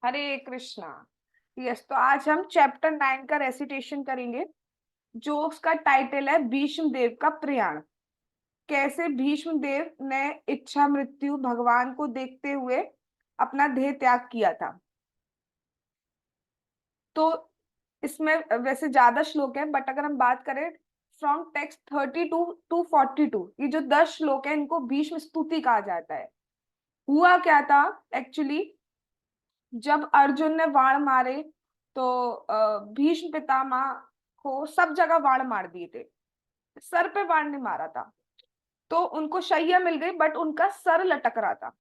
हरे Krishna. Yes, तो आज हम चैप्टर 9 का रेसिटेशन करेंगे, जो उसका टाइटल है भीष्म देव का प्रयाण। कैसे भीष्म देव ने इच्छा मृत्यु भगवान को देखते हुए अपना देह त्याग किया था। तो इसमें वैसे ज्यादा श्लोक है, बट अगर हम बात करें फ्रॉम टेक्स्ट 32 to 42, ये जो 10 श्लोक है इनको भीष्म स्तुति कहा जाता है। हुआ क्या था एक्चुअली, जब अर्जुन ने वाण मारे तो भीष्म पितामह को सब जगह वाण मार दिए थे। सर पे वाण नहीं मारा था, तो उनको शैया मिल गई, बट उनका सर लटक रहा था।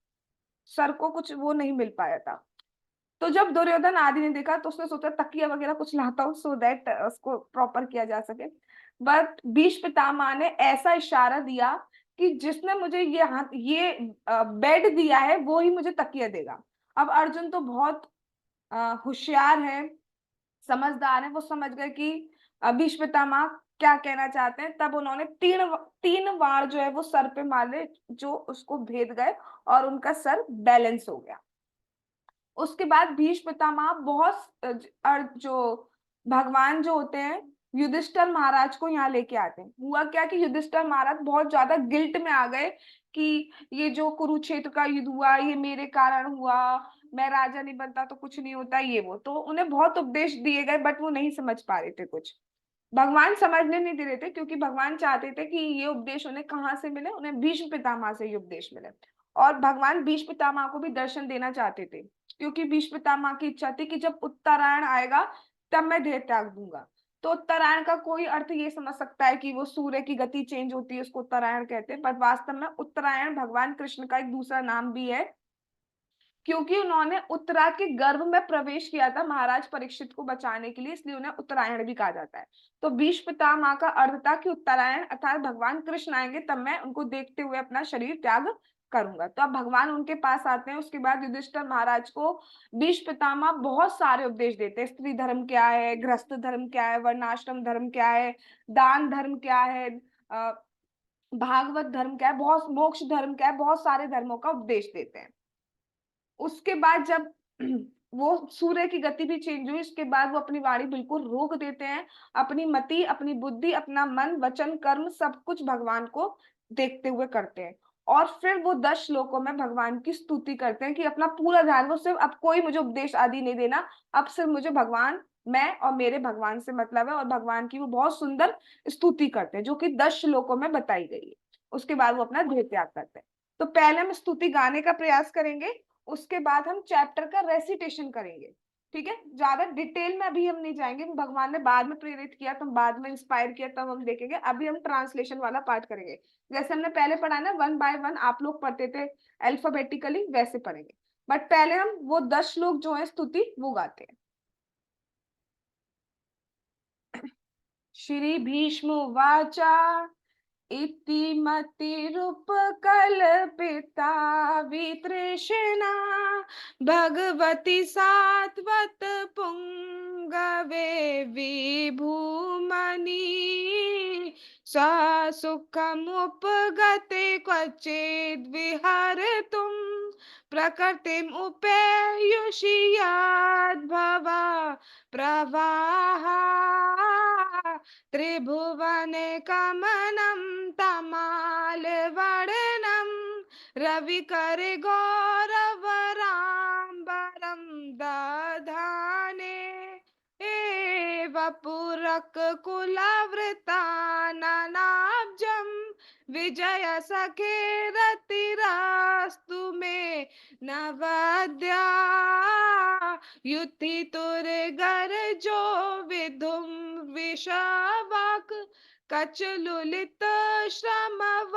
सर को कुछ वो नहीं मिल पाया था। तो जब दुर्योधन आदि ने देखा तो उसने सोचा तकिया वगैरह कुछ लाता हूँ, सो दैट उसको प्रॉपर किया जा सके। बट भीष्म पितामह ने ऐसा इशारा दिया कि जिसने मुझे ये हाथ ये बेड दिया है वो ही मुझे तकिया देगा। अब अर्जुन तो बहुत होशियार है, समझदार है, वो समझ गए कि भीष्म पितामह क्या कहना चाहते हैं। तब उन्होंने तीन तीन बार जो है वो सर पे मारे, जो उसको भेद गए और उनका सर बैलेंस हो गया। उसके बाद भीष्म पितामह बहुत जो भगवान जो होते हैं युधिष्ठिर महाराज को यहाँ लेके आते हैं। हुआ क्या कि युधिष्ठिर महाराज बहुत ज्यादा गिल्ट में आ गए कि ये जो कुरुक्षेत्र का युद्ध हुआ ये मेरे कारण हुआ, मैं राजा नहीं बनता तो कुछ नहीं होता, ये वो। तो उन्हें बहुत उपदेश दिए गए, बट वो नहीं समझ पा रहे थे कुछ। भगवान समझने नहीं दे रहे थे, क्योंकि भगवान चाहते थे कि ये उपदेश उन्हें कहाँ से मिले, उन्हें भीष्म पितामह से ये उपदेश मिले। और भगवान भीष्म पितामह को भी दर्शन देना चाहते थे, क्योंकि भीष्म पितामह की इच्छा थी कि जब उत्तरायण आएगा तब मैं देह त्याग दूंगा। तो उत्तरायण का कोई अर्थ ये समझ सकता है कि वो सूर्य की गति चेंज होती है, उसको उत्तरायण कहते हैं, पर वास्तव में उत्तरायण भगवान कृष्ण का एक दूसरा नाम भी है, क्योंकि उन्होंने उत्तरा के गर्भ में प्रवेश किया था महाराज परीक्षित को बचाने के लिए, इसलिए उन्हें उत्तरायण भी कहा जाता है। तो भीष्म पितामह का अर्थ था कि उत्तरायण अर्थात भगवान कृष्ण आएंगे तब मैं उनको देखते हुए अपना शरीर त्याग करूंगा। तो अब भगवान उनके पास आते हैं। उसके बाद युधिष्ठिर महाराज को भीष्म पितामह बहुत सारे उपदेश देते हैं। स्त्री धर्म क्या है, गृहस्थ धर्म क्या है, वर्णाश्रम धर्म क्या है, दान धर्म क्या है, अ, भागवत धर्म क्या है, बहुत मोक्ष धर्म क्या है, बहुत सारे धर्मों का उपदेश देते हैं। उसके बाद जब वो सूर्य की गति भी चेंज हुई, उसके बाद वो अपनी वाणी बिल्कुल रोक देते हैं। अपनी मति, अपनी बुद्धि, अपना मन, वचन, कर्म सब कुछ भगवान को देखते हुए करते हैं। और फिर वो 10 श्लोकों में भगवान की स्तुति करते हैं कि अपना पूरा ध्यान, वो सिर्फ अब कोई मुझे उपदेश आदि नहीं देना, अब सिर्फ मुझे भगवान, मैं और मेरे भगवान से मतलब है। और भगवान की वो बहुत सुंदर स्तुति करते हैं, जो कि 10 श्लोकों में बताई गई है। उसके बाद वो अपना देह त्याग करते हैं। तो पहले हम स्तुति गाने का प्रयास करेंगे, उसके बाद हम चैप्टर का रेसिटेशन करेंगे। ठीक है, ज्यादा डिटेल में अभी हम नहीं जाएंगे, भगवान ने बाद में प्रेरित किया तो बाद में इंस्पायर किया तब हम देखेंगे। अभी हम ट्रांसलेशन वाला पार्ट करेंगे, जैसे हमने पहले पढ़ा ना, 1 by 1 आप लोग पढ़ते थे अल्फाबेटिकली, वैसे पढ़ेंगे। बट पहले हम वो 10 श्लोक जो है स्तुति वो गाते हैं। श्री भीष्म वाचा इति मतिरुपकल्पिता वितृष्णा भगवती सात्वत पुंगवे विभूमनि स्वसुखमुपगते क्वचिद् विहर्तुं प्रकृतिम् उपेयुषि यद्भवा प्रवाहा त्रिभुवने कमनं तमालवर्णनं रविकर गौरवराम्बरं दधाने वपुरक कुलावृताननाब्जं विजय सखे रतिरस्तु मे नवद्या युधितुर्गर्जो विधुम विषवाक कचलुलित श्रमवार्यलंकृतासये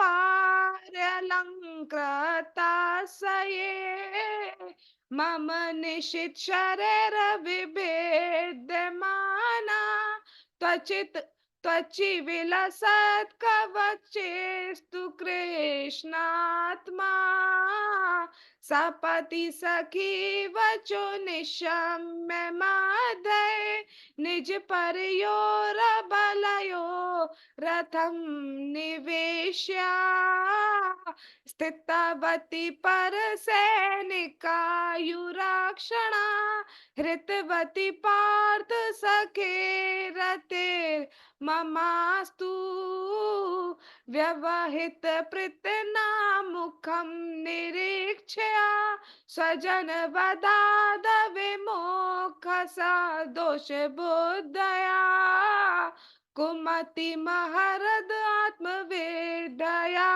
मम निशित शरीर विभेद्यमाना त्वचित त्वचि विलसत् कवचेस्तु कृष्णात्मा सपति सखी वचो निशम्य माधे निज परयोरबलयो रथं निवेश्य स्थितवती पर सैनिकायुरक्षणा हृतवती पार्थ सखे रते ममास्तु व्यवहित मुखम निरीक्षया स्वजन वदाद विमोख सा दोष बुद्धया कुमति महरद आत्मवेदया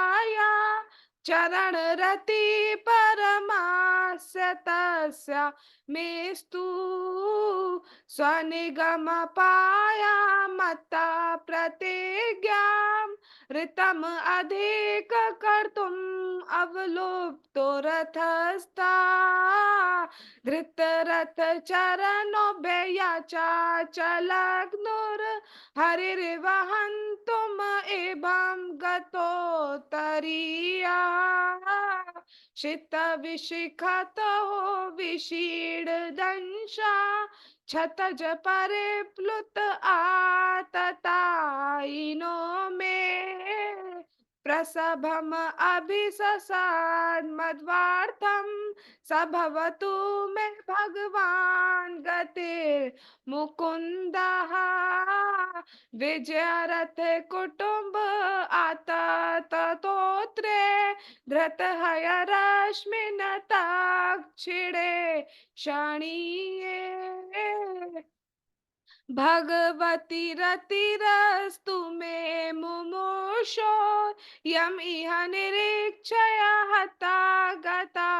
चरण रति परमास्य तस्य मेस्तु स्वनिगम पाया मता प्रतिज्ञां ऋतम अधिक कर्तुम अवलुप्तो रथस्था धृतरथ चरणो व्ययाचा चलग्नुर हरिर्वहन्तुम एवं गतोत्तरीया शितविशिखतो विशीर्णदंशा क्षतज परिप्लुत आततायिनो मे प्रसभम अभिससाद मध्वार्थम सभवतु मे भगवान गतिर् मुकुंदः विजयरथ कुटुंब आततोत्रे धृत हय रश्मिन ताक्षिणे क्षणीये भगवती रतिरस्तु मे मुमुक्षो यम इह निरीक्षय हता गता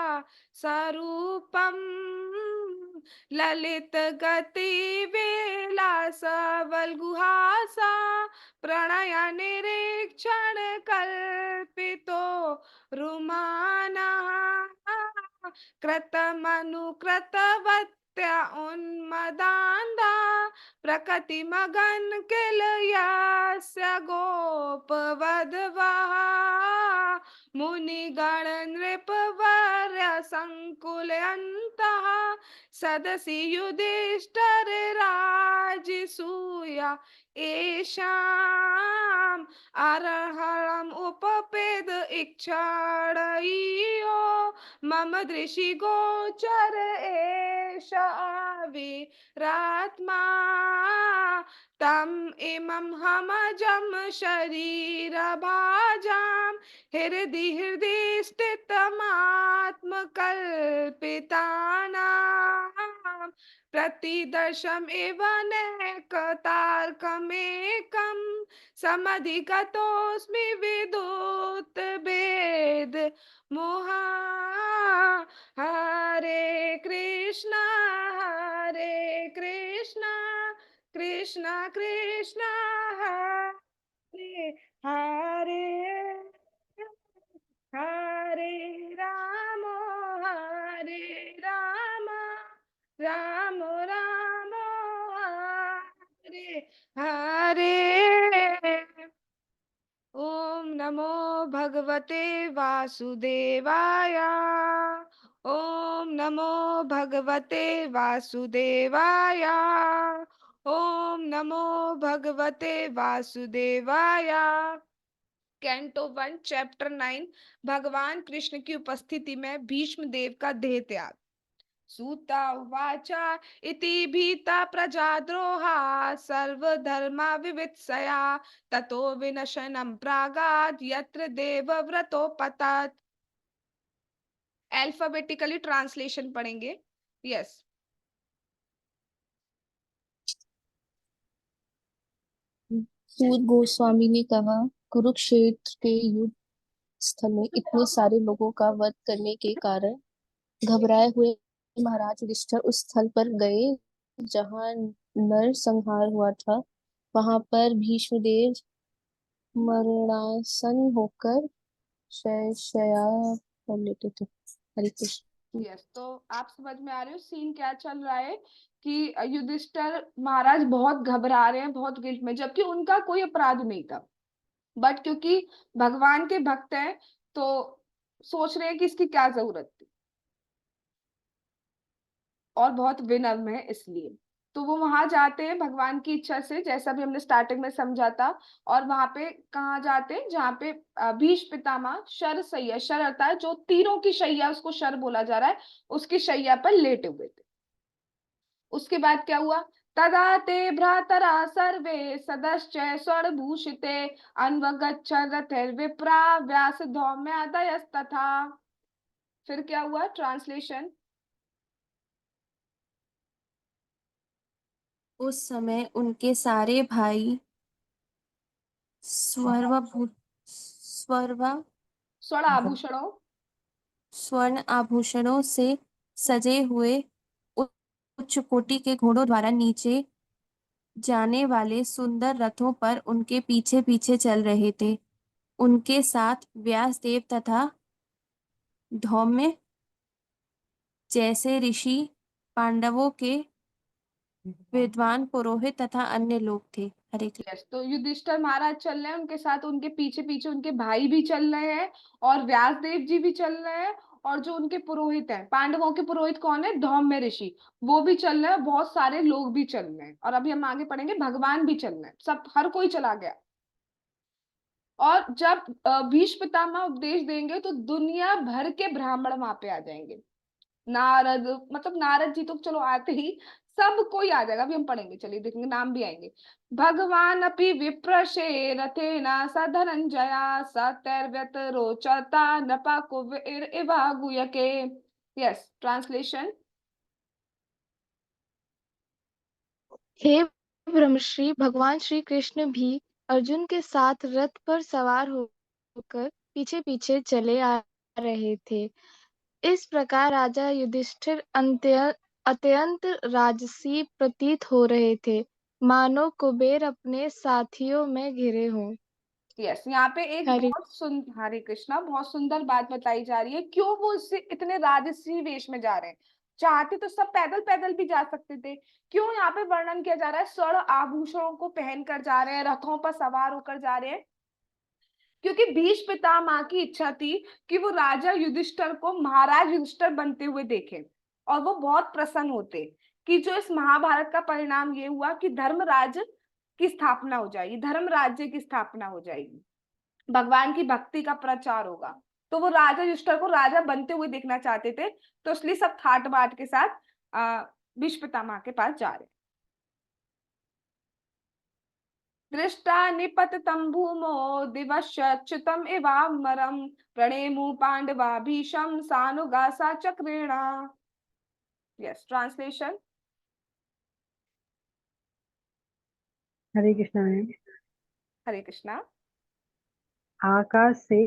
स्वरूपम ललित गति विलास वल्गुहासा प्रणय निरीक्षण कल्पितो रुमाना कृतमनुकृतवत्या उन्मदान्धा प्रकृति मगन किल यस्य गोपवधवः मुनिगण नृपवर्य संकुलयन्तः सदसि युधिष्ठिर राजसूया एषाम् अर्हम् उपपेद इक्षणीयो मम दृशि गोचर एष आविरात्मा तम इमं हमजं शरीरभाजां हृदि स्थितमात्मकल्पितानां प्रतिदर्शम् इव नैकतार्कमेकं समधिगतोऽस्मि विदुत भेद मोहा हरे कृष्णा कृष्णा कृष्णा हरे हरे हरे राम राम राम हरे हरे ओम नमो भगवते वासुदेवाय ओम नमो भगवते वासुदेवाय ओम नमो भगवते वासुदेवाय कैंटो 1 चैप्टर 9 भगवान कृष्ण की उपस्थिति में भीष्म देव का देह त्याग सूता उवाचा इति भीता प्रजाद्रोहा सर्वधर्मा विवित्सया ततो विनशनं प्रागात् यत्र देवव्रतोपतत् अल्फाबेटिकली ट्रांसलेशन पढ़ेंगे यस सूत गोस्वामी ने कहा, कुरुक्षेत्र के युद्ध स्थल में इतने सारे लोगों का वध करने के कारण घबराए हुए महाराज युधिष्ठिर उस स्थल पर गए जहां नरसंहार हुआ था। वहां पर भीष्मदेव मरणासन होकर शय्या कर लेते थे। हरे कृष्ण। यस तो आप समझ में आ रहे हो सीन क्या चल रहा है कि युधिष्ठिर महाराज बहुत घबरा रहे हैं, बहुत गिल्ट में, जबकि उनका कोई अपराध नहीं था, बट क्योंकि भगवान के भक्त हैं तो सोच रहे हैं कि इसकी क्या जरूरत थी और बहुत विनम्र है इसलिए। तो वो वहां जाते हैं भगवान की इच्छा से, जैसा भी हमने स्टार्टिंग में समझा था। और वहां पे कहाँ जाते हैं जहाँ पे भीष्म पितामह शर शैया, शर अर्थात है जो तीरों की शैया, उसको शर बोला जा रहा है, उसकी शैया पर लेटे हुए थे। उसके बाद क्या हुआ, तदा ते भ्रातरा सर्वे सदश्च स्वर्णभूषिते अन्वगच्छन् रथैर्विप्रा व्यास धौम्यादयस्तथा। फिर क्या हुआ, ट्रांसलेशन। उस समय उनके सारे भाई स्वर्वभू स्वर्वा स्वर्ण आभूषणों, स्वर्ण आभूषणों से सजे हुए उ- उच्च कोटि के घोड़ों द्वारा नीचे जाने वाले सुंदर रथों पर उनके पीछे पीछे चल रहे थे। उनके साथ व्यासदेव तथा धौम्य जैसे ऋषि, पांडवों के विद्वान पुरोहित तथा अन्य लोग थे। हरे कृष्ण। यस, तो युधिष्ठिर महाराज चल रहे हैं, उनके साथ उनके पीछे पीछे उनके भाई भी चल रहे हैं, और व्यासदेव जी भी चल रहे हैं, और जो उनके पुरोहित हैं, पांडवों के पुरोहित कौन है, धौम्य ऋषि, वो भी चल रहे हैं, बहुत सारे लोग भी चल रहे हैं, और अभी हम आगे पढ़ेंगे भगवान भी चल रहे हैं, सब हर कोई चला गया। और जब भीष्म पितामह उपदेश देंगे तो दुनिया भर के ब्राह्मण वहां पे आ जाएंगे। नारद, मतलब नारद जी तो चलो आते ही, सब कोई आ जाएगा, अभी हम पढ़ेंगे, चलिए देखेंगे, नाम भी आएंगे। भगवान अपि विप्रशे रथेन स धनंजया सतैर्व्यत रोचता नपा कुबेर इवा गुयके। Yes, translation. हे ब्रह्मश्री, भगवान श्री कृष्ण भी अर्जुन के साथ रथ पर सवार होकर पीछे पीछे चले आ रहे थे। इस प्रकार राजा युधिष्ठिर अत्यंत राजसी प्रतीत हो रहे थे, मानो कुबेर अपने साथियों में घिरे हों। यस, यहाँ पे एक हरे बहुत हरे कृष्णा, बहुत सुंदर बात बताई जा रही है, क्यों वो इससे इतने राजसी वेश में जा रहे हैं। चाहते तो सब पैदल पैदल भी जा सकते थे, क्यों यहाँ पे वर्णन किया जा रहा है स्वर्ण आभूषणों को पहन कर जा रहे हैं, रथों पर सवार होकर जा रहे हैं। क्योंकि भीष्म पितामह की इच्छा थी कि वो राजा युधिष्ठिर को महाराज युधिष्ठिर बनते हुए देखें, और वो बहुत प्रसन्न होते कि जो इस महाभारत का परिणाम ये हुआ कि धर्मराज की स्थापना हो जाएगी, धर्म राज्य की स्थापना हो जाएगी, भगवान की भक्ति का प्रचार होगा। तो वो राजा युधिष्ठिर को राजा बनते हुए देखना चाहते थे, तो इसलिए सब ठाट बाट के साथ भीष्म पितामह के पास जा रहे। दृष्टा निपतितं भूमो दिवश्च्युतम् इवामरं प्रणेमु पांडवा भीषम सानुगासा चक्रेणा। Yes, translation. Hare Krishna ma'am. Hare Krishna. आकाश से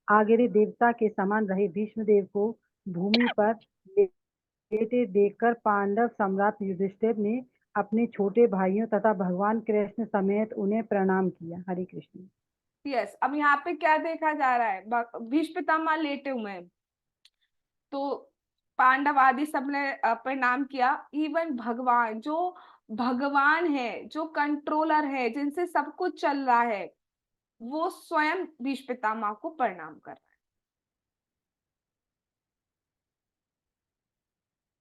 आ गिरे देवता के समान रहे भीष्मदेव को भूमि पर लेटे देखकर पांडव सम्राट युधिष्ठिर ने अपने छोटे भाइयों तथा भगवान कृष्ण समेत उन्हें प्रणाम किया। हरे कृष्ण। यस, अब यहाँ पे क्या देखा जा रहा है, भीष्म पितामह लेटे हुए हैं, तो पांडव आदि सबने प्रणाम किया। इवन भगवान, जो भगवान है, जो कंट्रोलर है, जिनसे सब कुछ चल रहा है, वो स्वयं भीष्म पितामह को प्रणाम कर रहा है।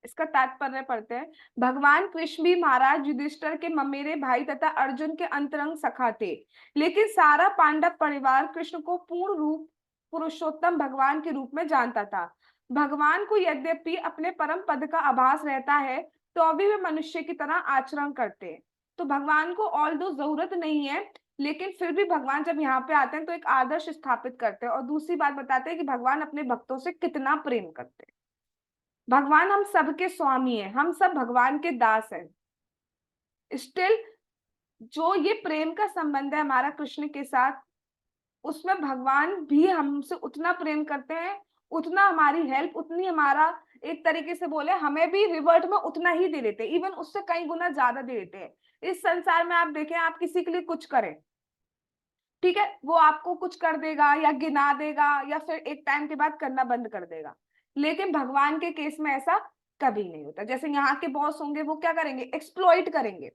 इसका तात्पर्य पढ़ते हैं। भगवान कृष्ण भी महाराज युधिष्ठिर के ममेरे भाई तथा अर्जुन के अंतरंग सखा थे, लेकिन सारा पांडव परिवार कृष्ण को पूर्ण रूप पुरुषोत्तम भगवान के रूप में जानता था। भगवान को यद्यपि अपने परम पद का आभास रहता है, तो अभी वे मनुष्य की तरह आचरण करते हैं। तो भगवान को ऑल दो जरूरत नहीं है, लेकिन फिर भी भगवान जब यहाँ पे आते हैं तो एक आदर्श स्थापित करते हैं, और दूसरी बात बताते हैं कि भगवान अपने भक्तों से कितना प्रेम करते हैं। भगवान हम सबके स्वामी हैं, हम सब भगवान के दास हैं। स्टिल जो ये प्रेम का संबंध है हमारा कृष्ण के साथ, उसमें भगवान भी हमसे उतना प्रेम करते हैं, उतना हमारी हेल्प, उतनी हमारा, एक तरीके से बोले, हमें भी रिवर्ट में उतना ही दे देते हैं, इवन उससे कई गुना ज्यादा दे देते हैं। इस संसार में आप देखें, आप किसी के लिए कुछ करें, ठीक है, वो आपको कुछ कर देगा या गिना देगा, या फिर एक टाइम के बाद करना बंद कर देगा। लेकिन भगवान के केस में ऐसा कभी नहीं होता। जैसे यहाँ के बॉस होंगे, वो क्या करेंगे, एक्सप्लॉइट करेंगे,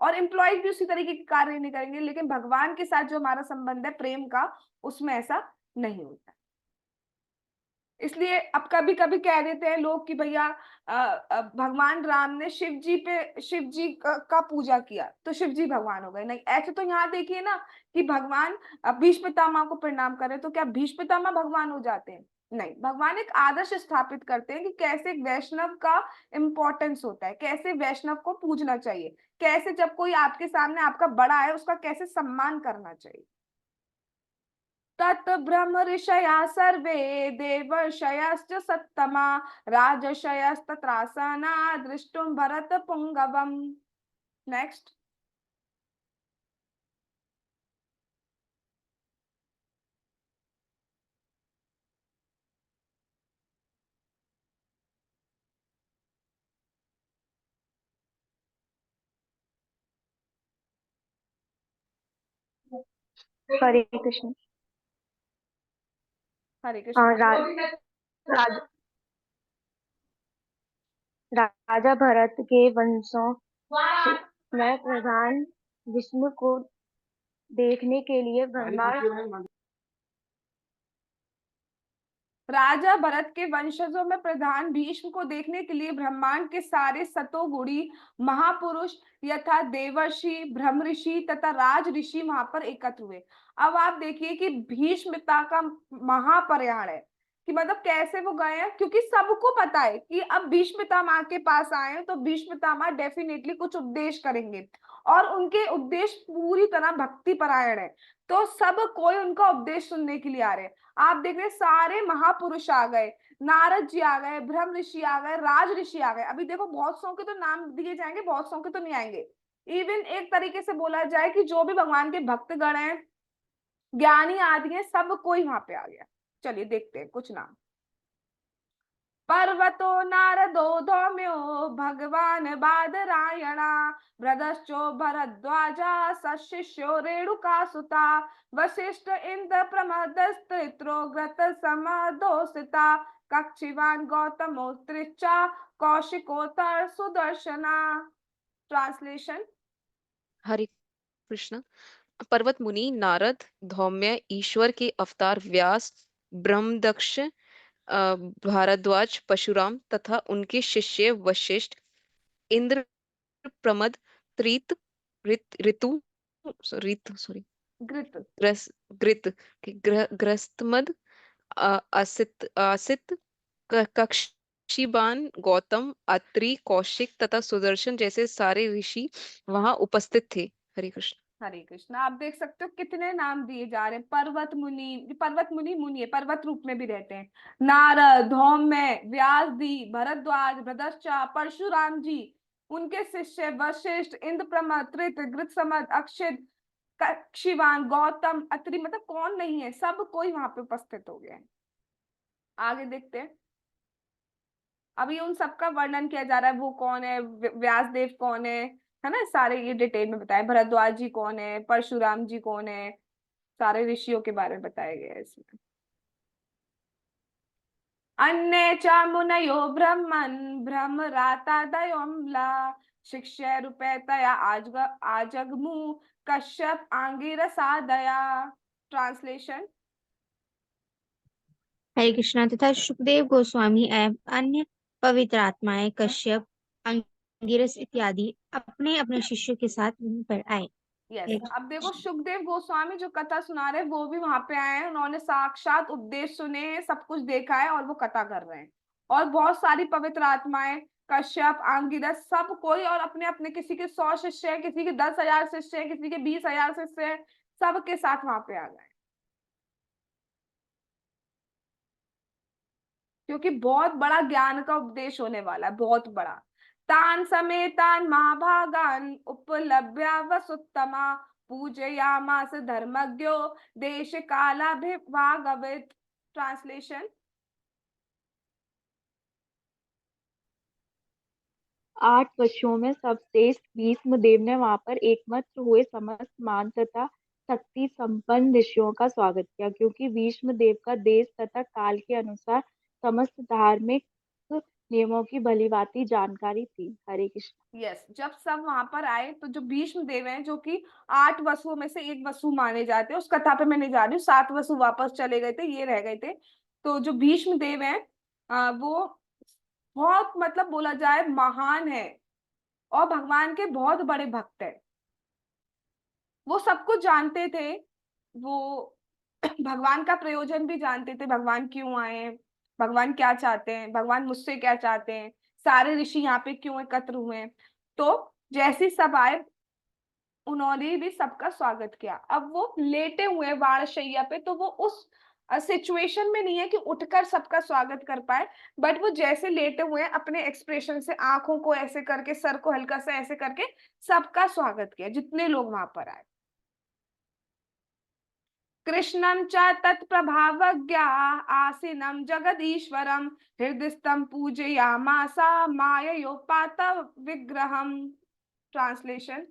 और एम्प्लॉय भी उसी तरीके के कार्य नहीं करेंगे। लेकिन भगवान के साथ जो हमारा संबंध है प्रेम का, उसमें ऐसा नहीं होता। इसलिए अब कभी कभी कह देते हैं लोग कि भैया भगवान राम ने शिव जी का पूजा किया तो शिव जी भगवान हो गए। नहीं, ऐसे तो यहाँ देखिए ना कि भगवान भीष्म पितामह को प्रणाम करें, तो क्या भीष्म पितामह भगवान हो जाते हैं? नहीं, भगवान एक आदर्श स्थापित करते हैं कि कैसे एक वैष्णव का इम्पोर्टेंस होता है, कैसे वैष्णव को पूजना चाहिए, कैसे जब कोई आपके सामने आपका बड़ा है उसका कैसे सम्मान करना चाहिए। तत् ब्रह्म ऋषया सर्वे देवर्षयश्च सत्तमा राजर्षयस्तत्रासना दृष्टुम भरत पुंगवम। नेक्स्ट। हरे कृष्ण। हरे कृष्ण। राज, राजा भरत के वंशों में प्रधान विष्णु को देखने के लिए ब्रह्मांड राजा भरत के वंशजों में प्रधान भीष्म को देखने के लिए ब्रह्मांड के सारे सतोगुणी महापुरुष यथा देवर्षि, ब्रह्म ऋषि तथा राज ऋषि वहां पर एकत्र हुए। अब आप देखिए कि भीष्म पिता का महाप्रयाण है कि मतलब कैसे वो गए हैं, क्योंकि सबको पता है कि अब भीष्म पितामह के पास आए हैं तो भीष्म पितामह डेफिनेटली कुछ उपदेश करेंगे और उनके उपदेश पूरी तरह भक्ति परायण है, तो सब कोई उनका उपदेश सुनने के लिए आ रहे हैं। आप देख रहे सारे महापुरुष आ गए, नारद जी आ गए, ब्रह्म ऋषि आ गए, राज ऋषि आ गए। अभी देखो बहुत सौ के तो नाम दिए जाएंगे, बहुत सौ के तो नहीं आएंगे। इवन एक तरीके से बोला जाए कि जो भी भगवान के भक्तगण हैं, ज्ञानी आदि हैं, सब कोई वहां पे आ गया। चलिए देखते हैं कुछ नाम। पर्वतो नारदो धौम्यो भगवान बादरायणा ब्रदश्चो भरद्वाजा सशिष्यो रेणुका सुता वशिष्ठ इंद्र प्रमदस्त्रित्रो ग्रत समदोसिता कक्षिवान गौतमोत्रिचा कौशिकोत्तर सुदर्शना। ट्रांसलेशन। हरे कृष्ण। पर्वत मुनि नारद, धौम्य ईश्वर के अवतार व्यास, ब्रह्मदक्ष, भारद्वाज, परशुराम तथा उनके शिष्य वशिष्ठ, इंद्र, प्रमद, त्रित, ऋतु, सॉरी, ग्रित। ग्रस्त, ग्रस्तमद, असित असित, कक्षिबान, गौतम, अत्रि, कौशिक तथा सुदर्शन जैसे सारे ऋषि वहां उपस्थित थे। हरे कृष्ण। हरे कृष्ण। आप देख सकते हो कितने नाम दिए जा रहे हैं। पर्वत मुनि, पर्वत मुनि मुनि है, पर्वत रूप में भी रहते हैं। नारद, धौम्य, व्यास जी, भरद्वाज, भ्रदश्चा, परशुराम जी, उनके शिष्य वशिष्ठ, इंद्रप्रमद, त्रित, गृत्समद, अक्षित, कक्षिवान, गौतम, अत्रि, मतलब कौन नहीं है, सब कोई वहां पे उपस्थित हो गया है। आगे देखते हैं। अभी उन सबका वर्णन किया जा रहा है, वो कौन है, व्यास देव कौन है ना, सारे ये डिटेल में बताए। भरद्वाज जी कौन है, परशुराम जी कौन है, सारे ऋषियों के बारे में बताया गया है इसमें। अन्य च मुनयो ब्रह्मन् ब्रह्मरातादयोम्ला शिष्य रूपे तया आजगमु कश्यप आंगिरसादया। ट्रांसलेशन। हरे कृष्णा। तथा सुखदेव गोस्वामी एवं अन्य पवित्र आत्माएं कश्यप, अंगिरस इत्यादि अपने अपने शिष्यों के साथ वहीं पर आए। यस हरे अब देखो कृष्ण। सुखदेव गोस्वामी जो कथा सुना रहे हैं वो भी वहां पे आए हैं, उन्होंने साक्षात उपदेश सुने हैं, सब कुछ देखा है और वो कथा कर रहे हैं। और बहुत सारी पवित्र आत्माएं, कश्यप, आंगिरस, सब कोई, और अपने अपने, किसी के 100 शिष्य है, किसी के 10,000 शिष्य है, किसी के 20,000 शिष्य है, सबके साथ वहां पे आ गए, क्योंकि बहुत बड़ा ज्ञान का उपदेश होने वाला है, बहुत बड़ा। तान समेतान महाभागान उपलभ्य वसुत्तमा पूजयामास धर्मज्ञो देश कालाभिभागवित। ट्रांसलेशन। 8 पशुओं में सबश्रेष्ठ भीष्म देव ने वहां पर एकमात्र हुए समस्त मान तथा शक्ति संपन्न ऋषियों का स्वागत किया, क्योंकि भीष्म देव का देश तथा काल के अनुसार समस्त धार्मिक नियमों की भलीभांति जानकारी थी। हरे कृष्ण। यस जब सब वहां पर आए तो जो भीष्म देव हैं, जो कि 8 वसुओं में से एक वसु माने जाते हैं, उस कथा पे मैं नहीं जा रही हूँ, 7 वसु वापस चले गए थे, ये रह गए थे। तो जो भीष्म देव हैं वो बहुत, मतलब बोला जाए, महान है और भगवान के बहुत बड़े भक्त है। वो सब कुछ जानते थे, वो भगवान का प्रयोजन भी जानते थे, भगवान क्यों आए हैं, भगवान क्या चाहते हैं, भगवान मुझसे क्या चाहते हैं, सारे ऋषि यहाँ पे क्यों एकत्र हुए हैं। तो जैसी सब आए, उन्होंने भी सबका स्वागत किया। अब वो लेटे हुए हैं बाणशैया पे, तो वो उस सिचुएशन में नहीं है कि उठकर सबका स्वागत कर पाए, बट वो जैसे लेटे हुए हैं अपने एक्सप्रेशन से, आंखों को ऐसे करके, सर को हल्का सा ऐसे करके सबका स्वागत किया, जितने लोग वहां पर आए। कृष्णं च तत्प्रभावज्ञा आसीनं जगदीश्वरं हृदयस्थं पूजयामासा माययोपात विग्रहम्। ट्रांसलेशन।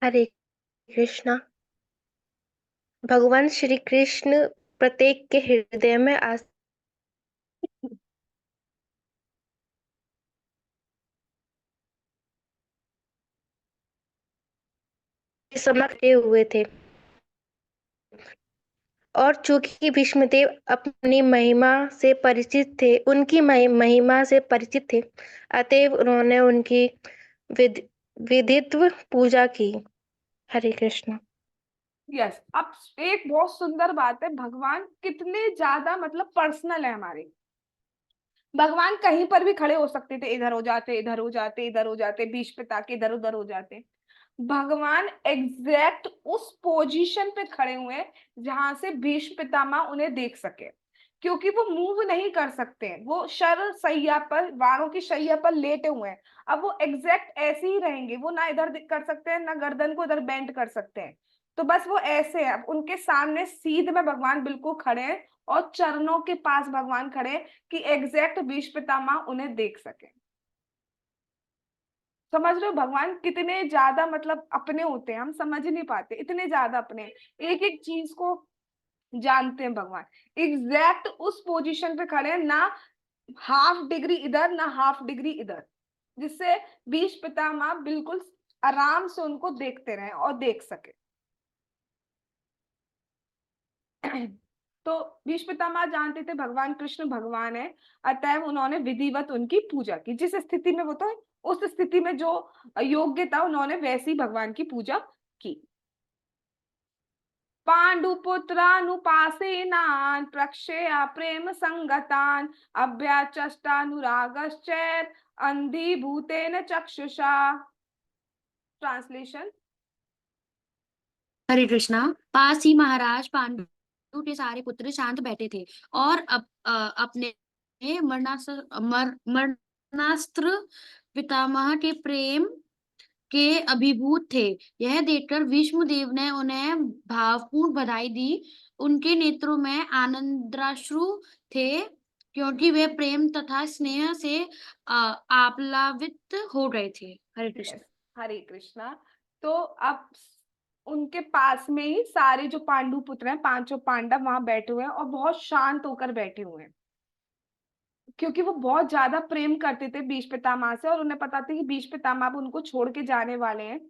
हरे कृष्णा। भगवान श्री कृष्ण प्रत्येक के हृदय में समाये हुए थे, और चूंकि भीष्मदेव अपनी महिमा से परिचित थे, उनकी महिमा से परिचित थे, अतएव उन्होंने उनकी विधित्व पूजा की। हरे कृष्ण। यस, अब एक बहुत सुंदर बात है, भगवान कितने ज्यादा मतलब पर्सनल है हमारे। भगवान कहीं पर भी खड़े हो सकते थे, इधर हो जाते, इधर हो जाते, इधर हो जाते, बीच पे ताके इधर उधर हो जाते। भगवान एग्जैक्ट उस पोजीशन पे खड़े हुए हैं जहां से भीष्म पितामह उन्हें देख सके, क्योंकि वो मूव नहीं कर सकते हैं, वो शर शैया पर, वाणों की शैया पर लेटे हुए हैं। अब वो एग्जैक्ट ऐसे ही रहेंगे, वो ना इधर कर सकते हैं, ना गर्दन को इधर बेंड कर सकते हैं। तो बस वो ऐसे है, अब उनके सामने सीध में भगवान बिल्कुल खड़े हैं, और चरणों के पास भगवान खड़े हैं कि एग्जैक्ट भीष्म पितामह उन्हें देख सके। समझ रहे हो भगवान कितने ज्यादा मतलब अपने होते हैं, हम समझ नहीं पाते, इतने ज्यादा अपने, एक एक चीज को जानते हैं भगवान। एग्जैक्ट उस पोजीशन पे खड़े हैं, ना हाफ डिग्री इधर ना हाफ डिग्री इधर, जिससे भीष्म पितामह बिल्कुल आराम से उनको देखते रहे और देख सके। तो भीष्म पितामह जानते थे भगवान कृष्ण भगवान है, अतएव उन्होंने विधिवत उनकी पूजा की। जिस स्थिति में वो तो उस स्थिति में जो योग्य था, उन्होंने वैसी भगवान की पूजा की। पांडुपुत्रानुपासेनान प्रक्षया प्रेम संगतान अभ्याचष्टानुरागश्चैर अंधीभूतेन चक्षुषा। ट्रांसलेशन। हरे कृष्णा। पास ही महाराज पांडु के सारे पुत्र शांत बैठे थे और अपने मरणास्त्र पितामह के प्रेम के अभिभूत थे। यह देखकर भीष्मदेव ने उन्हें भावपूर्ण बधाई दी। उनके नेत्रों में आनंदाश्रु थे, क्योंकि वे प्रेम तथा स्नेह से आप्लावित हो गए थे। हरे कृष्ण। हरे कृष्णा। तो अब उनके पास में ही सारे जो पांडु पुत्र हैं, पांचों पांडव वहां बैठे हुए हैं और बहुत शांत होकर बैठे हुए हैं, क्योंकि वो बहुत ज्यादा प्रेम करते थे भीष्म पितामह से, और उन्हें पता था कि भीष्म पितामह अब उनको छोड़ के जाने वाले हैं।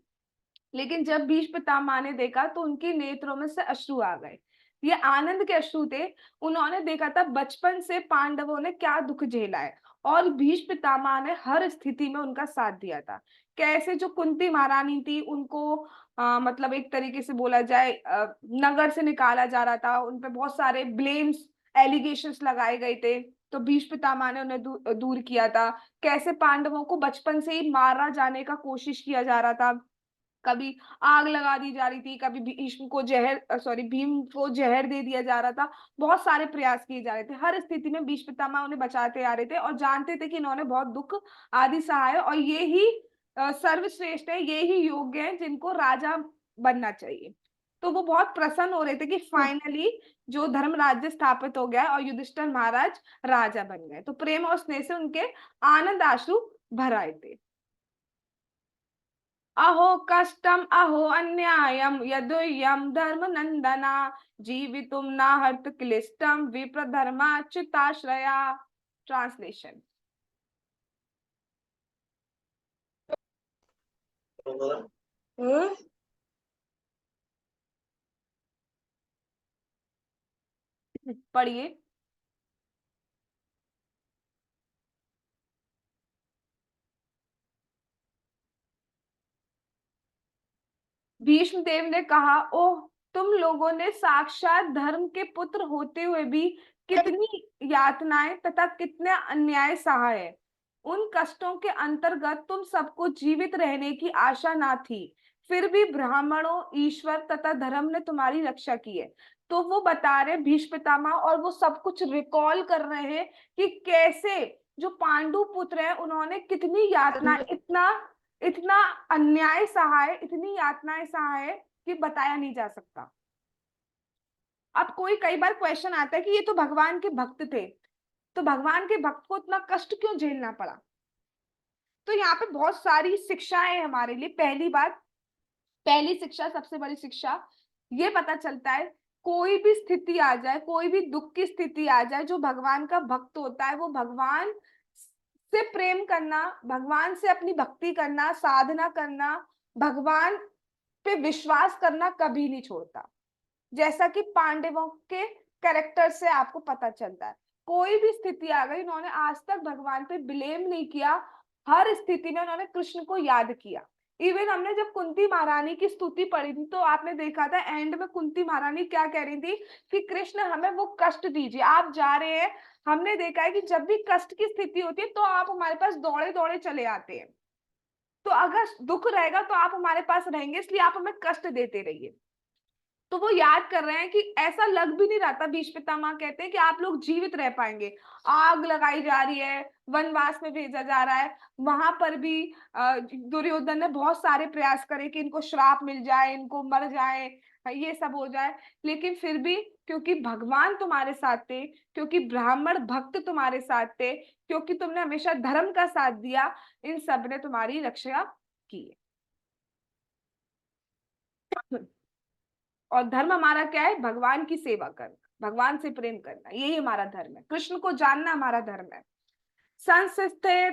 लेकिन जब भीष्म पितामह ने देखा तो उनके नेत्रों में से अश्रु आ गए। ये आनंद के अश्रु थे। उन्होंने देखा था बचपन से पांडवों ने क्या दुख झेला है, और भीष्म पितामह ने हर स्थिति में उनका साथ दिया था। कैसे जो कुंती महारानी थी, उनको मतलब एक तरीके से बोला जाए, नगर से निकाला जा रहा था, उनपे बहुत सारे ब्लेम्स, एलिगेशंस लगाए गए थे, तो भीष्म पितामह ने उन्हें दूर किया था। कैसे पांडवों को बचपन से ही मारा जाने का कोशिश किया जा रहा था, कभी आग लगा दी जा रही थी, कभी भीष्म को जहर, सॉरी भीम को जहर दे दिया जा रहा था, बहुत सारे प्रयास किए जा रहे थे। हर स्थिति में भीष्म पितामह उन्हें बचाते आ रहे थे, और जानते थे कि इन्होंने बहुत दुख आदि सहा है, और ये ही सर्वश्रेष्ठ है, ये ही योग्य है जिनको राजा बनना चाहिए। तो वो बहुत प्रसन्न हो रहे थे कि फाइनली जो धर्म राज्य स्थापित हो गया और युधिष्ठिर महाराज राजा बन गए। तो प्रेम और स्नेह से उनके आनंद आंसू भर आए थे। अहो कष्टम अहो अन्यायम यदुयम धर्म नंदना जीवितुम नाहर्त क्लिष्टम विप्र धर्माच्युताश्रया। ट्रांसलेशन। पढ़िए। भीष्म देव ने कहा, ओह, तुम लोगों ने साक्षात धर्म के पुत्र होते हुए भी कितनी यातनाएं तथा कितने अन्याय सहा है। उन कष्टों के अंतर्गत तुम सबको जीवित रहने की आशा ना थी, फिर भी ब्राह्मणों, ईश्वर तथा धर्म ने तुम्हारी रक्षा की है। तो वो बता रहे भीष्म पितामह, और वो सब कुछ रिकॉल कर रहे हैं कि कैसे जो पांडु पुत्र हैं उन्होंने कितनी यातना, इतना इतना अन्याय सहा है, इतनी यातनाएं सहा है कि बताया नहीं जा सकता। अब कोई कई बार क्वेश्चन आता है कि ये तो भगवान के भक्त थे, तो भगवान के भक्त को इतना कष्ट क्यों झेलना पड़ा? तो यहाँ पे बहुत सारी शिक्षाएं हैं हमारे लिए। पहली बात, पहली शिक्षा, सबसे बड़ी शिक्षा ये पता चलता है, कोई भी स्थिति आ जाए, कोई भी दुख की स्थिति आ जाए, जो भगवान का भक्त होता है वो भगवान से प्रेम करना, भगवान से अपनी भक्ति करना, साधना करना, भगवान पे विश्वास करना कभी नहीं छोड़ता। जैसा कि पांडवों के कैरेक्टर से आपको पता चलता है, कोई भी स्थिति आ गई, उन्होंने आज तक भगवान पे ब्लेम नहीं किया, हर स्थिति में उन्होंने कृष्ण को याद किया। इवन हमने जब कुंती महारानी की स्तुति पढ़ी थी तो आपने देखा था एंड में कुंती महारानी क्या कह रही थी कि कृष्ण हमें वो कष्ट दीजिए, आप जा रहे हैं, हमने देखा है कि जब भी कष्ट की स्थिति होती है तो आप हमारे पास दौड़े दौड़े चले आते हैं, तो अगर दुख रहेगा तो आप हमारे पास रहेंगे, इसलिए आप हमें कष्ट देते रहिए। तो वो याद कर रहे हैं कि ऐसा लग भी नहीं रहा था, भीष्म पितामह कहते हैं कि आप लोग जीवित रह पाएंगे। आग लगाई जा रही है, वनवास में भेजा जा रहा है, वहां पर भी दुर्योधन ने बहुत सारे प्रयास करे कि इनको श्राप मिल जाए, इनको मर जाए, ये सब हो जाए, लेकिन फिर भी क्योंकि भगवान तुम्हारे साथ थे, क्योंकि ब्राह्मण भक्त तुम्हारे साथ थे, क्योंकि तुमने हमेशा धर्म का साथ दिया, इन सब ने तुम्हारी रक्षा की है। और धर्म हमारा क्या है? भगवान की सेवा करना, भगवान से प्रेम करना, यही हमारा धर्म है। कृष्ण को जानना हमारा धर्म है। संस्थे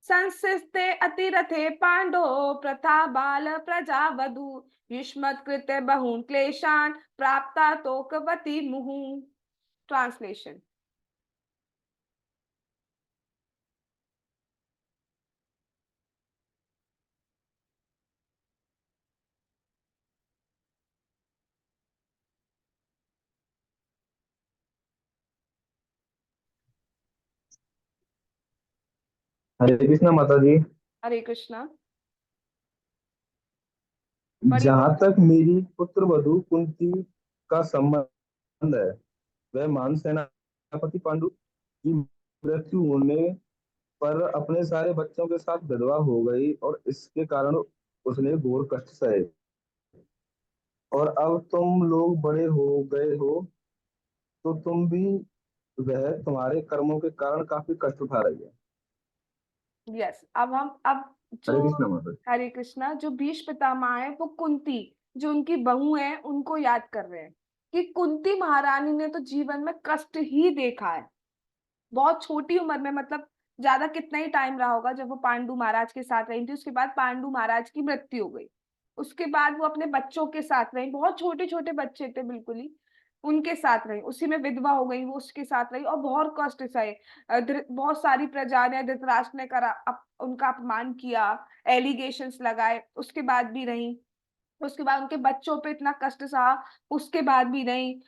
संस्थे अतिरथे पांडो प्रथा बाल प्रजा वधु युष्मत् कृते बहुन क्लेशान प्राप्ता तोकवती मुहु। ट्रांसलेशन। हरे कृष्णा माता जी। हरे कृष्णा। जहां तक मेरी पुत्र वधु कुंती का संबंध है, वह महान सेनापति पांडु की मृत्यु होने पर अपने सारे बच्चों के साथ विधवा हो गई और इसके कारण उसने घोर कष्ट सहे। और अब तुम लोग बड़े हो गए हो तो तुम भी, वह तुम्हारे कर्मों के कारण काफी कष्ट उठा रही है। यस, अब जो हरे कृष्णा माता जी। हरे कृष्णा, जो भीष्म पितामह है वो कुंती, जो उनकी बहू है, उनको याद कर रहे हैं कि कुंती महारानी ने तो जीवन में कष्ट ही देखा है। बहुत छोटी उम्र में, मतलब ज्यादा कितना ही टाइम रहा होगा जब वो पांडु महाराज के साथ रही थी, उसके बाद पांडु महाराज की मृत्यु हो गई, उसके बाद वो अपने बच्चों के साथ रही, बहुत छोटे छोटे बच्चे थे बिल्कुल ही, उनके साथ रही, उसी में विधवा हो गई, वो उसके साथ रही और बहुत कष्ट सहे। बहुत सारी प्रजा ने, धृतराष्ट्र ने उनका अपमान किया, एलिगेशंस लगाए, उसके बाद भी रही, उसके बाद उनके बच्चों पे इतना कष्ट सहा, उसके बाद भी नहीं,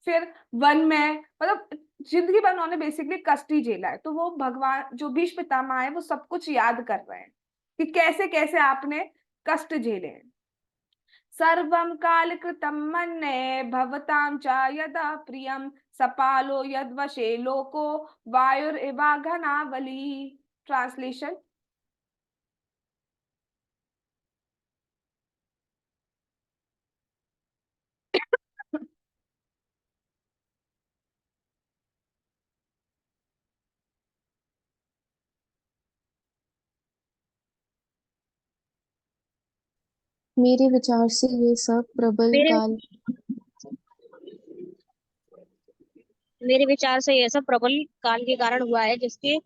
फिर वन में, मतलब जिंदगी भर उन्होंने बेसिकली कष्ट ही झेला है। तो वो भगवान, जो भीष्म पितामह है, वो सब कुछ याद कर रहे हैं कि कैसे कैसे आपने कष्ट झेले हैं। सर्वं कालकृतं मन्ये भवतां च यदा प्रियं सपालो यद्वशे लोको वायुरिवाघनावली। ट्रांसलेशन। मेरे विचार से ये सब प्रबल मेरे काल मेरे विचार से यह सब प्रबल काल के कारण हुआ है, जिसके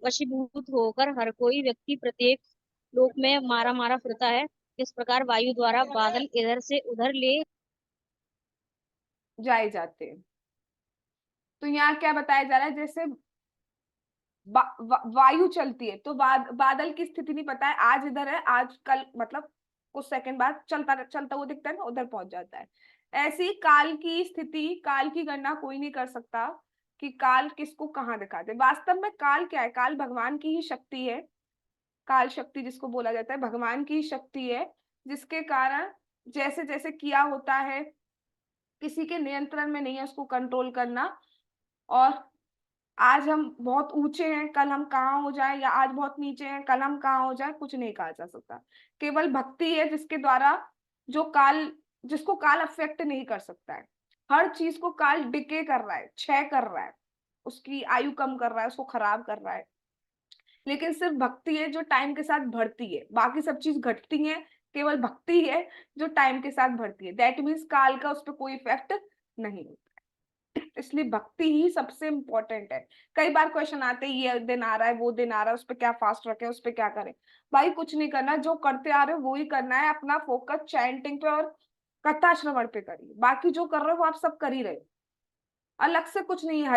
वशीभूत होकर हर कोई व्यक्ति प्रत्येक लोक में मारा मारा फिरता है। इस प्रकार वायु द्वारा बादल इधर से उधर ले जाए जाते हैं। तो यहाँ क्या बताया जा रहा है? जैसे वायु चलती है तो बादल की स्थिति नहीं पता है, आज इधर है, आज कल, मतलब कुछ सेकंड बाद चलता चलता वो दिखता है ना, उधर पहुंच जाता है। ऐसी काल की स्थिति, काल की गणना कोई नहीं कर सकता कि काल किसको कहाँ दिखा दे। वास्तव में काल क्या है? काल भगवान की ही शक्ति है। काल शक्ति जिसको बोला जाता है भगवान की शक्ति है, जिसके कारण जैसे जैसे किया होता है, किसी के नियंत्रण में नहीं है उसको कंट्रोल करना। और आज हम बहुत ऊंचे हैं, कल हम कहाँ हो जाए, या आज बहुत नीचे हैं, कल हम कहाँ हो जाए, कुछ नहीं कहा जा सकता। केवल भक्ति है जिसके द्वारा, जो काल, जिसको काल अफेक्ट नहीं कर सकता है। हर चीज को काल डिके कर रहा है, क्षय कर रहा है, उसकी आयु कम कर रहा है, उसको खराब कर रहा है। लेकिन सिर्फ भक्ति है जो टाइम के साथ बढ़ती है, बाकी सब चीज घटती है। केवल भक्ति है जो टाइम के साथ बढ़ती है। दैट मीन्स काल का उस पर कोई इफेक्ट नहीं होता। इसलिए भक्ति ही सबसे इंपॉर्टेंट है। कई बार क्वेश्चन आते हैं, ये दिन आ रहा है, वो दिन आ रहा है, उस पर क्या फास्ट रखें, उस पर क्या करें। भाई कुछ नहीं करना, जो करते आ रहे हो वो ही करना है। अपना फोकस चैंटिंग पे और कथा श्रवण पे करिए। बाकी जो कर रहे हो वो आप सब कर ही रहे हो, अलग से कुछ नहीं है।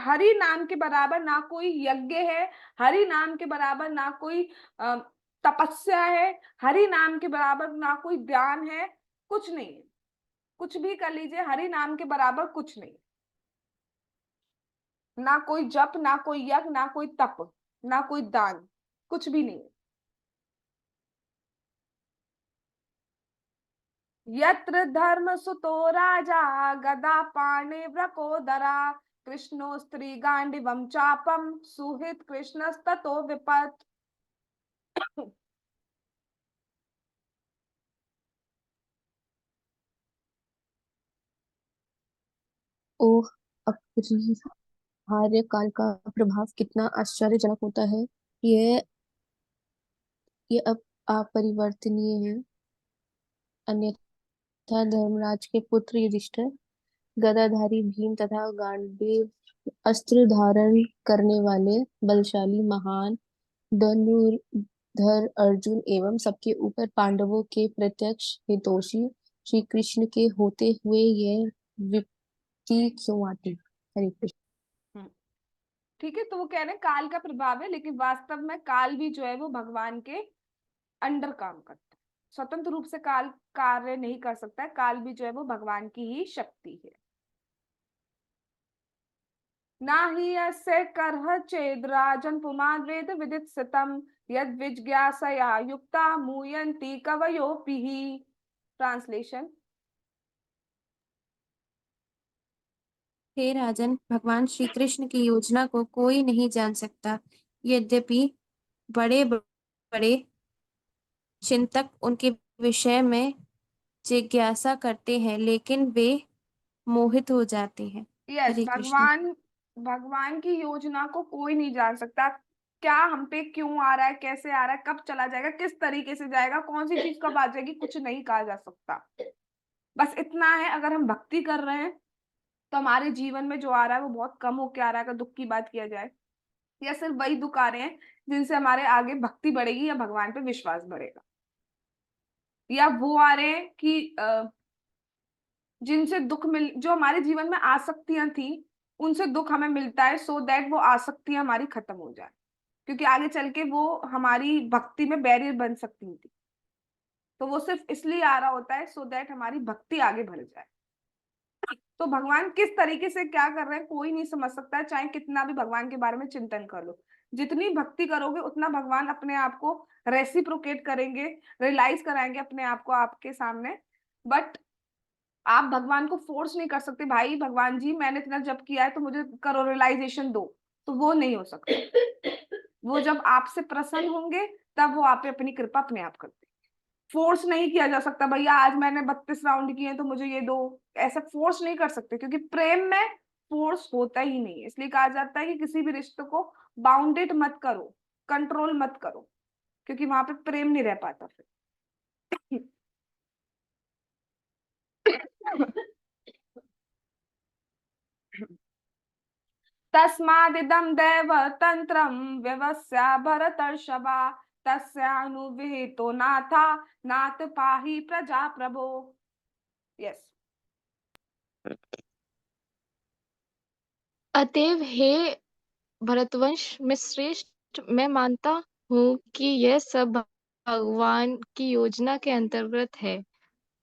हरि नाम के बराबर ना कोई यज्ञ है, हरि नाम के बराबर ना कोई अ, तपस्या है, हरि नाम के बराबर ना कोई ध्यान है, कुछ नहीं है। कुछ भी कर लीजिए, हरि नाम के बराबर कुछ नहीं। ना कोई जप, ना कोई यज्ञ, ना कोई तप, ना कोई दान, कुछ भी नहीं है। यत्र धर्म सुतो राजा गदा पाणे व्रकोदरा कृष्णो स्त्री गांडिवम चापम सुहित कृष्णस्ततो विपत। ओह, अपरिहार्य काल का प्रभाव कितना आश्चर्यजनक होता है। यह ये अब अपरिवर्तनीय है। अन्यथा धर्मराज के पुत्र युधिष्ठिर, गदाधारी भीम तथा गांडीव अस्त्र धारण करने वाले बलशाली महान धनुर्धर अर्जुन एवं सबके ऊपर पांडवों के प्रत्यक्ष हितैषी श्री कृष्ण के होते हुए यह विपत्ति क्यों आती? हरे कृष्ण। ठीक है, तो वो कह रहे हैं काल का प्रभाव है, लेकिन वास्तव में काल भी जो है वो भगवान के अंडर काम करता है। स्वतंत्र रूप से काल कार्य नहीं कर सकता है। काल भी जो है वो भगवान की ही शक्ति है। नाहि यस्य करः चेद् राजन् पुमान् वेद विदित सितम् यद् विजिज्ञासया युक्ता मुह्यन्ति कवयोऽपि हि। ट्रांसलेशन। हे राजन, भगवान श्री कृष्ण की योजना को कोई नहीं जान सकता। यद्यपि बड़े बड़े चिंतक उनके विषय में जिज्ञासा करते हैं, लेकिन वे मोहित हो जाते हैं। यस, हरे कृष्ण। भगवान, भगवान की योजना को कोई नहीं जान सकता। क्या हम पे क्यों आ रहा है, कैसे आ रहा है, कब चला जाएगा, किस तरीके से जाएगा, कौन सी चीज कब आ जाएगी, कुछ नहीं कहा जा सकता। बस इतना है, अगर हम भक्ति कर रहे हैं तो हमारे जीवन में जो आ रहा है वो बहुत कम होके आ रहा है, अगर दुख की बात किया जाए। या सिर्फ वही दुख आ रहे हैं जिनसे हमारे आगे भक्ति बढ़ेगी या भगवान पे विश्वास बढ़ेगा। या वो आ रहे हैं कि जिनसे दुख मिल, जो हमारे जीवन में आसक्तियां थी, उनसे दुख हमें मिलता है सो दैट वो आसक्तियां हमारी खत्म हो जाए, क्योंकि आगे चल के वो हमारी भक्ति में बैरियर बन सकती थी। तो वो सिर्फ इसलिए आ रहा होता है सो दैट हमारी भक्ति आगे बढ़ जाए। तो भगवान किस तरीके से क्या कर रहे हैं कोई नहीं समझ सकता है, चाहे कितना भी भगवान के बारे में चिंतन कर लो। जितनी भक्ति करोगे उतना भगवान अपने आप को रेसिप्रोकेट करेंगे, रियलाइज कराएंगे अपने आप को आपके सामने। बट आप भगवान को फोर्स नहीं कर सकते, भाई भगवान जी मैंने इतना जप किया है तो मुझे करो, रियलाइजेशन दो। तो वो नहीं हो सकता। वो जब आपसे प्रसन्न होंगे तब वो आप पे अपनी कृपा अपने आप करते। फोर्स नहीं किया जा सकता, भैया आज मैंने 32 राउंड किए तो मुझे ये दो। ऐसा फोर्स नहीं कर सकते, क्योंकि प्रेम में फोर्स होता ही नहीं है। इसलिए कहा जाता है कि किसी भी रिश्ते को बाउंडेड मत करो, कंट्रोल मत करो, क्योंकि वहां पे प्रेम नहीं रह पाता फिर। तस्मादिदं दैव तंत्रं व्यवस्या भरतर्षभा तस्यानुविहितो नाथा नाथ पाहि प्रजा प्रभो। यस। अतएव हे भरतवंश में श्रेष्ठ, मैं मानता हूँ कि यह सब भगवान की योजना के अंतर्गत है।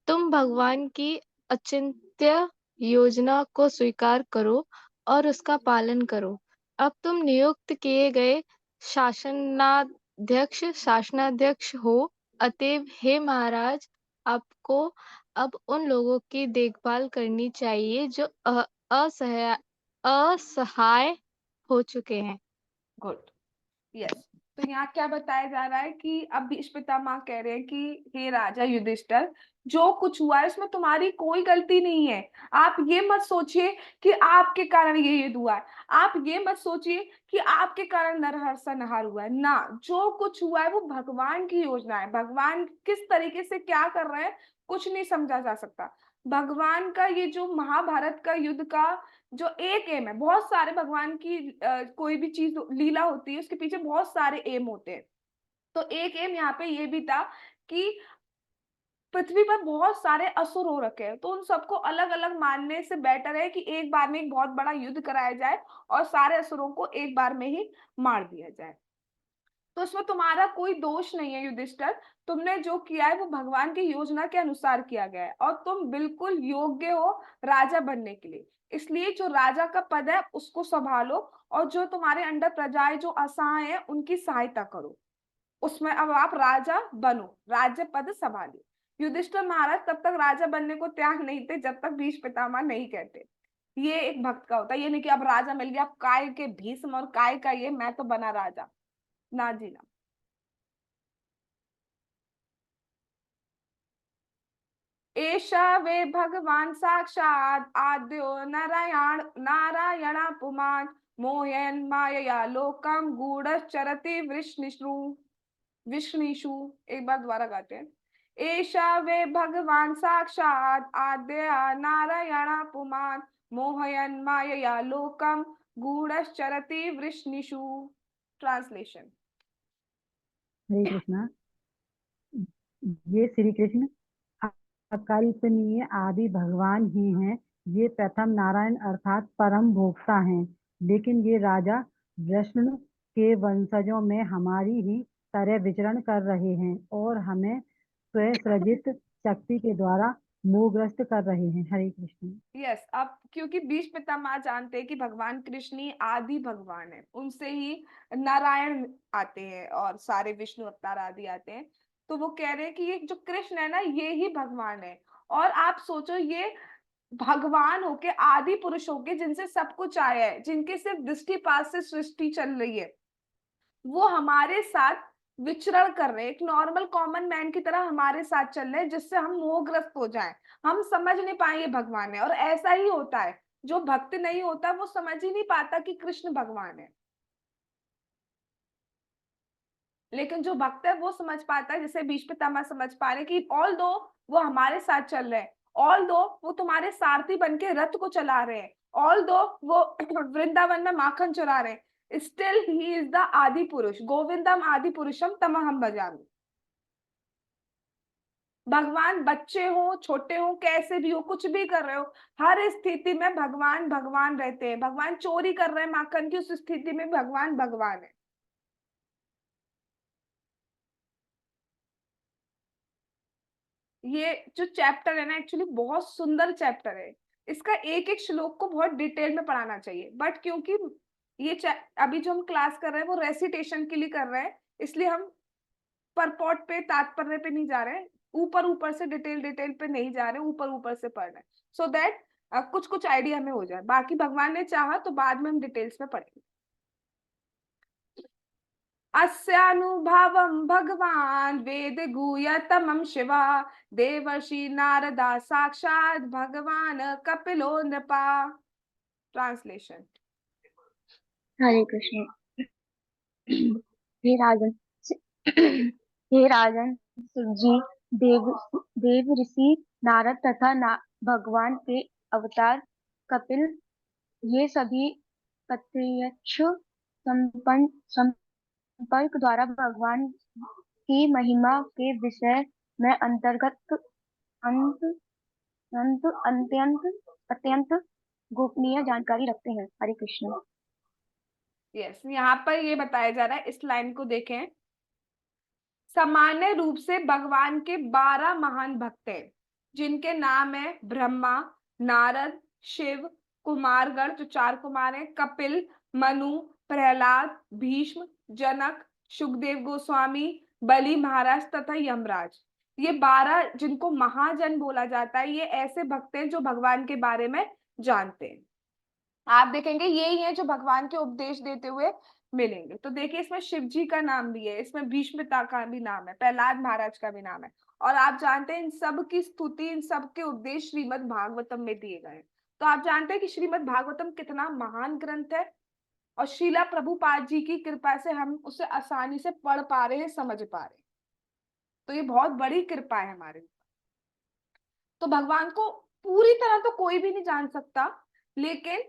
तुम भगवान की अचिंत्य योजना को स्वीकार करो और उसका पालन करो। अब तुम नियुक्त किए गए शासनाध्यक्ष हो। अतएव हे महाराज, आपको अब उन लोगों की देखभाल करनी चाहिए जो असहाय हो चुके हैं। गुड। यस। तो यहाँ क्या बताया जा रहा है कि अब भीष्म पितामह कह रहे हैं कि हे राजा युधिष्ठिर, जो कुछ हुआ है उसमें तुम्हारी कोई गलती नहीं है। आप ये मत सोचिए कि आपके कारण ये युद्ध हुआ है। आप ये मत सोचिए कि आपके कारण नरहर संहार हुआ है। ना, जो कुछ हुआ है वो भगवान की योजना है। भगवान किस तरीके से क्या कर रहे हैं कुछ नहीं समझा जा सकता। भगवान का ये जो महाभारत का युद्ध का जो एक एम है, बहुत सारे भगवान की कोई भी चीज लीला होती है उसके पीछे बहुत सारे एम होते हैं। तो एक एम यहाँ पे ये भी था कि पृथ्वी पर बहुत सारे असुर हो रखे हैं, तो उन सबको अलग अलग मानने से बेटर है कि एक बार में एक बहुत बड़ा युद्ध कराया जाए और सारे असुरों को एक बार में ही मार दिया जाए। तो इसमें तुम्हारा कोई दोष नहीं है युधिष्ठिर। तुमने जो किया है वो भगवान की योजना के अनुसार किया गया है और तुम बिल्कुल योग्य हो राजा बनने के लिए। इसलिए जो राजा का पद है उसको संभालो और जो तुम्हारे अंडर प्रजाएं जो असहाय है उनकी सहायता करो। उसमें अब आप राजा बनो, राज्य पद संभालिए। युधिष्ठिर महाराज तब तक राजा बनने को तैयार नहीं थे जब तक भीष्म पितामह नहीं कहते। ये एक भक्त का होता है, ये नहीं कि अब राजा मिल गया, अब काय के भीष्म और काय का ये मैं तो बना राजा। ना जी ना। एषा वे भगवान साक्षात् आद्यो नारायण पुमान् मोहयन् मायया लोकम गूढ़श्चरति विष्णुषु। एक बार दोबारा गाते हैं। एषा वे भगवान साक्षात् आद्य नारायण पुमान् मोहयन् मायया लोकम गूढ़श्चरति वृष्णिषु। ट्रांसलेशन। हरे कृष्णा। ये श्री कृष्ण अकल्पनीय आदि भगवान ही हैं। ये प्रथम नारायण अर्थात परम भोक्ता हैं, लेकिन ये राजा वृषण के वंशजों में हमारी ही तरह विचरण कर रहे हैं और हमें स्वसृजित शक्ति के द्वारा मोहग्रस्त कर रहे हैं। हरे कृष्ण। यस। अब क्योंकि भीष्म पितामह जानते हैं कि भगवान कृष्ण ही आदि भगवान है, उनसे ही नारायण आते हैं और सारे विष्णु अवतार आदि आते हैं, तो वो कह रहे हैं कि ये जो कृष्ण है ना ये ही भगवान है। और आप सोचो, ये भगवान होके आदि पुरुष होके जिनसे सब कुछ आया है, जिनके सिर्फ दृष्टिपात से सृष्टि चल रही है, वो हमारे साथ विचरण कर रहे हैं, एक नॉर्मल कॉमन मैन की तरह हमारे साथ चल रहे हैं, जिससे हम मोहग्रस्त हो जाएं। हम समझ नहीं पाएंगे भगवान है, और ऐसा ही होता है। जो भक्त नहीं होता वो समझ ही नहीं पाता कि कृष्ण भगवान है, लेकिन जो भक्त है वो समझ पाता है। जैसे भीष्म पितामह समझ पा रहे कि ऑल दो वो हमारे साथ चल रहे हैं, ऑल दो वो तुम्हारे सारथी बन के रथ को चला रहे हैं, ऑल दो वो वृंदावन में माखन चुरा रहे हैं, स्टिल ही इज द आदि पुरुष। गोविंदम आदि पुरुषम तमहम भजामि। भगवान बच्चे हो छोटे हो कैसे भी हो कुछ भी कर रहे हो, हर स्थिति में भगवान भगवान रहते हैं। भगवान चोरी कर रहे हैं माखन की, उस स्थिति में भगवान भगवान है। ये जो चैप्टर है ना एक्चुअली बहुत सुंदर चैप्टर है। इसका एक एक श्लोक को बहुत डिटेल में पढ़ाना चाहिए, बट क्योंकि ये अभी जो हम क्लास कर रहे हैं वो रेसिटेशन के लिए कर रहे हैं, इसलिए हम परपॉट पे तात्पर्य पे नहीं जा रहे हैं, ऊपर ऊपर से डिटेल डिटेल पे नहीं जा रहे, ऊपर ऊपर से पढ़ रहे हैं, सो दैट कुछ कुछ आइडिया हमें हो जाए। बाकी भगवान ने चाहा तो बाद में हम डिटेल्स में पढ़ेंगे। अस्यानुभावं भगवान वेद गुह्यतमं शिवा देवर्षि नारदा साक्षात भगवान कपिलो नृपा। ट्रांसलेशन। हरे कृष्ण। हे राजन हे राजन शिव जी, देव ऋषि नारद तथा भगवान के अवतार कपिल, ये सभी प्रत्यक्ष संपर्क द्वारा भगवान की महिमा के विषय में अंतर्गत अंत अंत अत्यंत अत्यंत गोपनीय जानकारी रखते हैं। हरे कृष्ण। यस, यहाँ पर ये बताया जा रहा है, इस लाइन को देखें। सामान्य रूप से भगवान के 12 महान भक्त हैं, जिनके नाम है ब्रह्मा, नारद, शिव, कुमारगण जो 4 कुमार हैं, कपिल, मनु, प्रहलाद, भीष्म, जनक, सुखदेव गोस्वामी, बलि महाराज तथा यमराज। ये 12 जिनको महाजन बोला जाता है, ये ऐसे भक्त हैं जो भगवान के बारे में जानते हैं। आप देखेंगे यही है जो भगवान के उपदेश देते हुए मिलेंगे। तो देखिए इसमें शिव जी का नाम भी है, इसमें भीष्मता का भी नाम है, प्रहलाद महाराज का भी नाम है, और आप जानते हैं इन सब की स्तुति, इन सब के उपदेश श्रीमद् भागवतम में दिए गए हैं। तो आप जानते हैं कि श्रीमद् भागवतम कितना महान ग्रंथ है, और श्रीला प्रभुपाद जी की कृपा से हम उसे आसानी से पढ़ पा रहे हैं, समझ पा रहे हैं। तो ये बहुत बड़ी कृपा है हमारे ऊपर। तो भगवान को पूरी तरह तो कोई भी नहीं जान सकता, लेकिन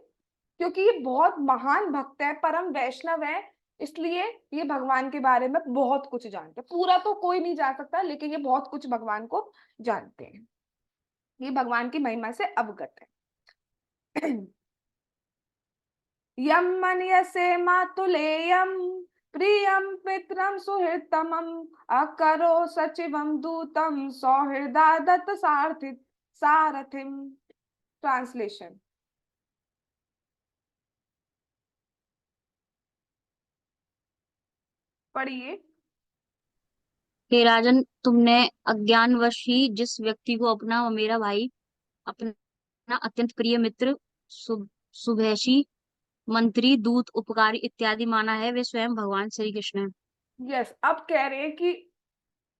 क्योंकि ये बहुत महान भक्त है, परम वैष्णव है, इसलिए ये भगवान के बारे में बहुत कुछ जानते हैं। पूरा तो कोई नहीं जान सकता, लेकिन ये बहुत कुछ भगवान को जानते हैं, ये भगवान की महिमा से अवगत है। यम मन्यसे मातुलेयम प्रियम पितरम सुहृतमम अकरो सचिवम दूतम सौहृदा दत्त सारथिम। ट्रांसलेशन। पढ़िए। हे राजन, तुमने अज्ञानवश ही जिस व्यक्ति को अपना व मेरा भाई, अपना अत्यंत प्रिय मित्र, शुभैषी, मंत्री, दूत, उपकारी इत्यादि माना है, वे स्वयं भगवान श्री कृष्ण है। यस, अब कह रहे हैं कि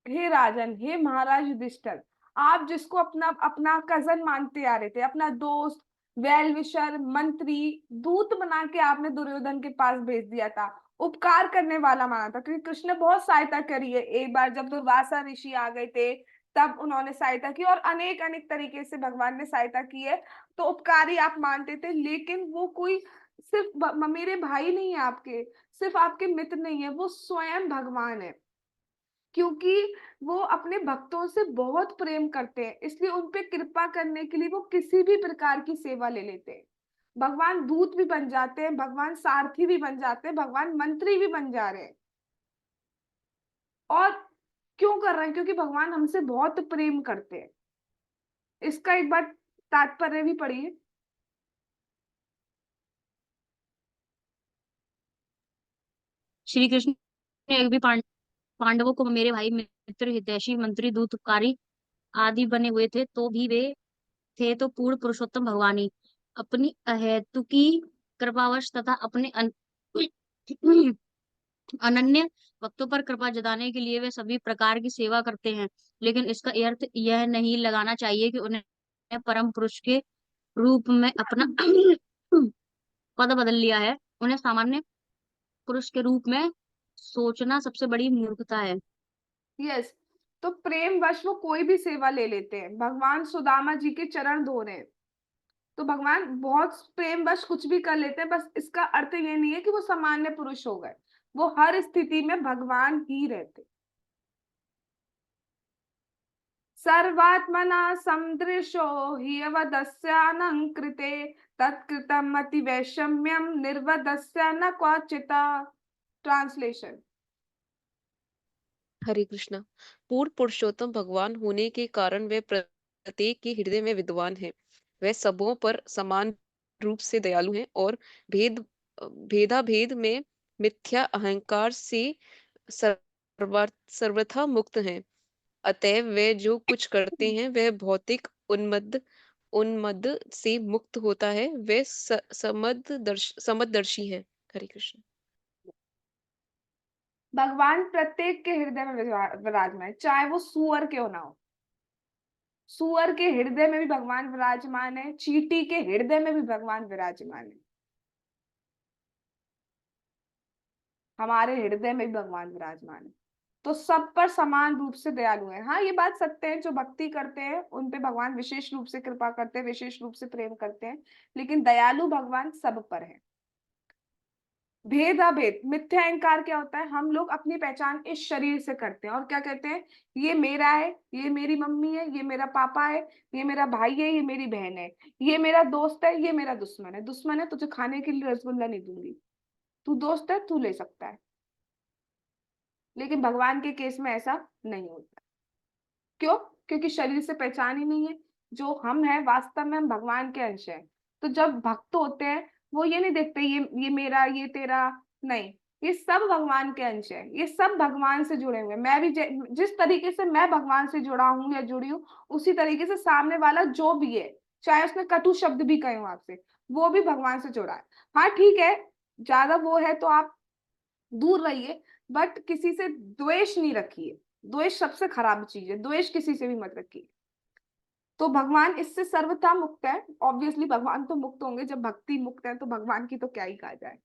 हे राजन, हे महाराज युधिष्ठिर, आप जिसको अपना अपना कजन मानते आ रहे थे, अपना दोस्त, वेल विशर, मंत्री, दूत बना के आपने दुर्योधन के पास भेज दिया था, उपकार करने वाला माना था, क्योंकि कृष्ण ने बहुत सहायता करी है। एक बार जब दुर्वासा ऋषि आ गए थे तब उन्होंने सहायता की, और अनेक अनेक तरीके से भगवान ने सहायता की है, तो उपकारी आप मानते थे। लेकिन वो कोई सिर्फ मेरे भाई नहीं है, आपके सिर्फ आपके मित्र नहीं है, वो स्वयं भगवान है, क्योंकि वो अपने भक्तों से बहुत प्रेम करते हैं, इसलिए उन पे कृपा करने के लिए वो किसी भी प्रकार की सेवा ले लेते हैं। भगवान दूत भी बन जाते हैं, भगवान सारथी भी बन जाते हैं, भगवान मंत्री भी बन जा रहे हैं। और क्यों कर रहे हैं? क्योंकि भगवान हमसे बहुत प्रेम करते हैं। इसका एक बार तात्पर्य भी पढ़िए। श्री कृष्ण ने एक भी पांडवों को मेरे भाई, मित्र, हितैषी, मंत्री, दूत, उपकारी आदि बने हुए थे, तो भी वे थे तो पूर्ण पुरुषोत्तम भगवान ही। अपनी अहेतुकी कृपावश तथा अपने अनन्य भक्तों पर कृपा जताने के लिए वे सभी प्रकार की सेवा करते हैं। लेकिन इसका अर्थ यह नहीं लगाना चाहिए कि उन्हें परम पुरुष के रूप में अपना पद बदल लिया है। उन्हें सामान्य पुरुष के रूप में सोचना सबसे बड़ी मूर्खता है। यस, तो प्रेम वश वो कोई भी सेवा ले लेते हैं। भगवान सुदामा जी के चरण धो रहे हैं, तो भगवान बहुत प्रेम वश कुछ भी कर लेते हैं। बस इसका अर्थ ये नहीं है कि वो सामान्य पुरुष हो गए, वो हर स्थिति में भगवान ही रहते। सर्वात्मना समदृशो हि अवदस्यानं कृते तत्कृतम् अति वैषम्यम निर्वदस्य न क्वचिता। ट्रांसलेशन। हरे कृष्णा। पूर्ण पुरुषोत्तम भगवान होने के कारण वे प्रत्येक के हृदय में विद्वान हैं। वे सबों पर समान रूप से दयालु हैं और भेदाभेद में मिथ्या अहंकार से सर्वथा मुक्त हैं। अतएव वे जो कुछ करते हैं वह भौतिक उन्मद से मुक्त होता है। वे समदर्शी हैं। हरे कृष्ण। भगवान प्रत्येक के हृदय में विराजमान है, चाहे वो सुअर क्यों ना हो। सुअर के हृदय में भी भगवान विराजमान है, चींटी के हृदय में भी भगवान विराजमान है, हमारे हृदय में भी भगवान विराजमान है। तो सब पर समान रूप से दयालु है। हाँ, ये बात सत्य है, जो भक्ति करते हैं उन पे भगवान विशेष रूप से कृपा करते हैं, विशेष रूप से प्रेम करते हैं, लेकिन दयालु भगवान सब पर है। भेदाभेद, मिथ्या अहंकार क्या होता है? हम लोग अपनी पहचान इस शरीर से करते हैं और क्या कहते हैं, ये मेरा है, ये मेरी मम्मी है, ये मेरा पापा है, ये मेरा भाई है, ये मेरी बहन है, ये मेरा दोस्त है, ये मेरा दुश्मन है। दुश्मन है तुझे खाने के लिए रसगुल्ला नहीं दूंगी, तू दोस्त है तू ले सकता है। लेकिन भगवान के केस में ऐसा नहीं होता। क्यों? क्योंकि शरीर से पहचान ही नहीं है। जो हम हैं वास्तव में हम भगवान के अंश हैं। तो जब भक्त होते हैं वो ये नहीं देखते ये मेरा ये तेरा, नहीं, ये सब भगवान के अंश है, ये सब भगवान से जुड़े हुए हैं। मैं भी जिस तरीके से मैं भगवान से जुड़ा हूं या जुड़ी हूँ, उसी तरीके से सामने वाला जो भी है, चाहे उसने कटु शब्द भी कहे हो आपसे, वो भी भगवान से जुड़ा है। हाँ ठीक है, ज्यादा वो है तो आप दूर रहिए, बट किसी से द्वेष नहीं रखिए। द्वेष सबसे खराब चीज है, द्वेष किसी से भी मत रखिए। तो भगवान इससे सर्वथा मुक्त है। ऑब्वियसली भगवान तो मुक्त होंगे, जब भक्ति मुक्त है तो भगवान की तो क्या ही कहा जाए।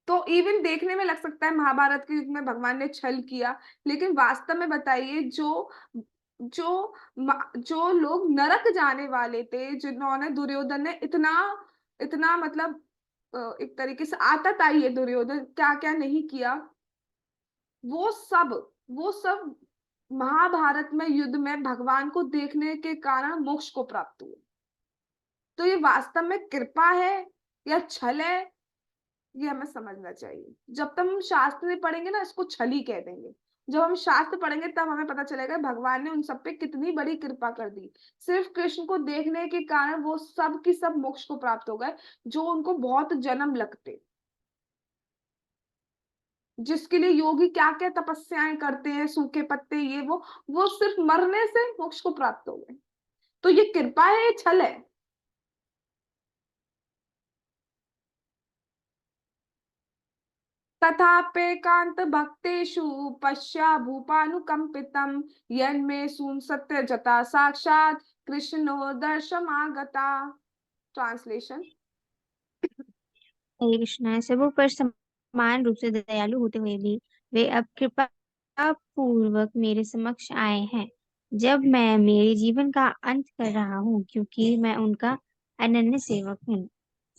तो इवन देखने में लग सकता है महाभारत के युग में भगवान ने छल किया, लेकिन वास्तव में बताइए जो जो जो लोग नरक जाने वाले थे, जिन्होंने दुर्योधन ने इतना इतना मतलब एक तरीके से आदत आई है दुर्योधन क्या क्या नहीं किया, वो सब वो सब महाभारत में युद्ध में भगवान को देखने के कारण मोक्ष को प्राप्त हुए। तो ये वास्तव में कृपा है या छल है, ये हमें समझना चाहिए। जब तक हम शास्त्र नहीं पढ़ेंगे ना, इसको छल ही कह देंगे। जब हम शास्त्र पढ़ेंगे तब हमें पता चलेगा भगवान ने उन सब पे कितनी बड़ी कृपा कर दी। सिर्फ कृष्ण को देखने के कारण वो सब की सब मोक्ष को प्राप्त हो गए, जो उनको बहुत जन्म लगते, जिसके लिए योगी क्या क्या तपस्याएं करते हैं, सूखे पत्ते ये वो सिर्फ मरने से मोक्ष को प्राप्त हो गए। तो ये कृपा है, ये छल है? तथाप्येकांत भक्तेषु पश्या भूपानुकंपितम यन्मे सून सत्य जता साक्षात कृष्णो दर्शमागता। ट्रांसलेशन। हरे कृष्णा। सबों पर समान रूप से दयालु होते हुए भी वे अब कृपा पूर्वक मेरे समक्ष आए हैं, जब मैं मेरे जीवन का अंत कर रहा हूँ, क्योंकि मैं उनका अनन्य सेवक हूँ।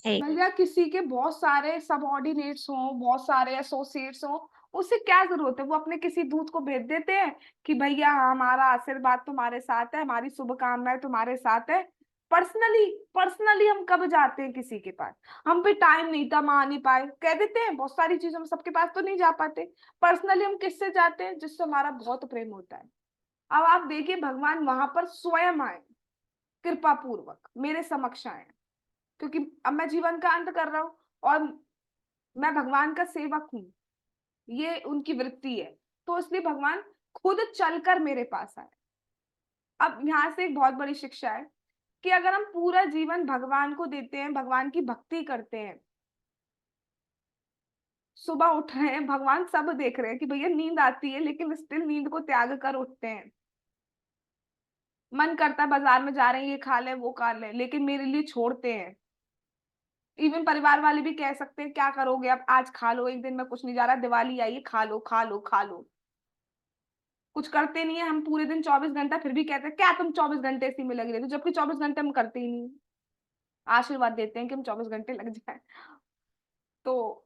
भैया किसी के बहुत सारे सबऑर्डिनेट्स हों, बहुत सारे एसोसिएट्स हों, उससे क्या जरूरत है? वो अपने किसी दूत को भेज देते हैं कि भैया हमारा आशीर्वाद तुम्हारे साथ है, हमारी शुभकामनाएं तुम्हारे साथ है। पर्सनली पर्सनली हम कब जाते हैं किसी के पास? हम पे टाइम नहीं था, हम आ नहीं पाए, कह देते हैं। बहुत सारी चीजों में सबके पास तो नहीं जा पाते। पर्सनली हम किससे जाते हैं? जिससे हमारा बहुत प्रेम होता है। अब आप देखिए भगवान वहां पर स्वयं आए, कृपा पूर्वक मेरे समक्ष आए, क्योंकि अब मैं जीवन का अंत कर रहा हूँ और मैं भगवान का सेवक हूँ, ये उनकी वृत्ति है। तो इसलिए भगवान खुद चलकर मेरे पास आए। अब यहाँ से एक बहुत बड़ी शिक्षा है कि अगर हम पूरा जीवन भगवान को देते हैं, भगवान की भक्ति करते हैं, सुबह उठ रहे हैं, भगवान सब देख रहे हैं कि भैया नींद आती है, लेकिन स्टिल नींद को त्याग कर उठते हैं। मन करता है बाजार में जा रहे हैं, ये खा ले वो खा ले, लेकिन मेरे लिए छोड़ते हैं। इवन परिवार वाले भी कह सकते हैं क्या करोगे अब, आज खा लो, एक दिन में कुछ नहीं जा रहा, दिवाली आई है, खा लो खा लो खा लो। कुछ करते नहीं है हम पूरे दिन 24 घंटा, फिर भी कहते हैं क्या तुम 24 घंटे इसी में लगे रहते हो, जबकि 24 घंटे हम करते ही नहीं। आशीर्वाद देते हैं कि हम 24 घंटे लग जाए। तो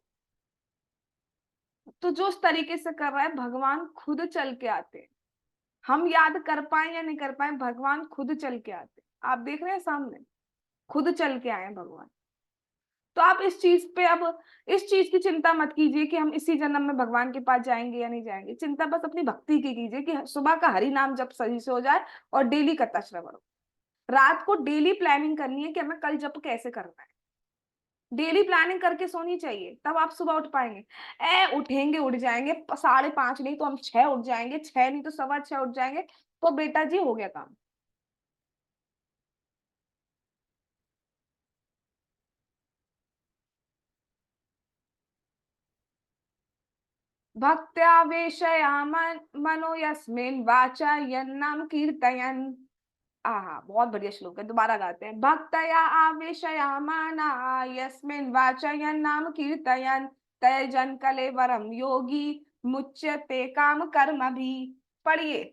जो उस तरीके से कर रहा है, भगवान खुद चल के आते हैं। हम याद कर पाए या नहीं कर पाए, भगवान खुद चल के आते हैं। आप देख रहे हैं सामने, खुद चल के आए हैं भगवान। तो आप इस चीज पे अब इस चीज की चिंता मत कीजिए कि हम इसी जन्म में भगवान के पास जाएंगे या नहीं जाएंगे। चिंता बस अपनी भक्ति की कीजिए कि सुबह का हरि नाम जप सही से हो जाए और डेली कथा श्रवण हो। रात को डेली प्लानिंग करनी है कि हमें कल जप कैसे करना है। डेली प्लानिंग करके सोनी चाहिए, तब आप सुबह उठ पाएंगे। उठेंगे उठ जाएंगे 5:30 नहीं तो हम 6 उठ जाएंगे, 6 नहीं तो 6:15 उठ जाएंगे, तो बेटा जी हो गया काम। भक्त्या वेशयामन मनो यस्मिन वाचा यन्नाम कीर्तयन्। आहा, बहुत बढ़िया श्लोक है, दोबारा गाते हैं। भक्तया आवेशयामाना यस्मिन् वाचा यन्नाम कीर्तयन् तयजन कलेवरम योगी मुच्यते काम कर्म भी। पढ़िए।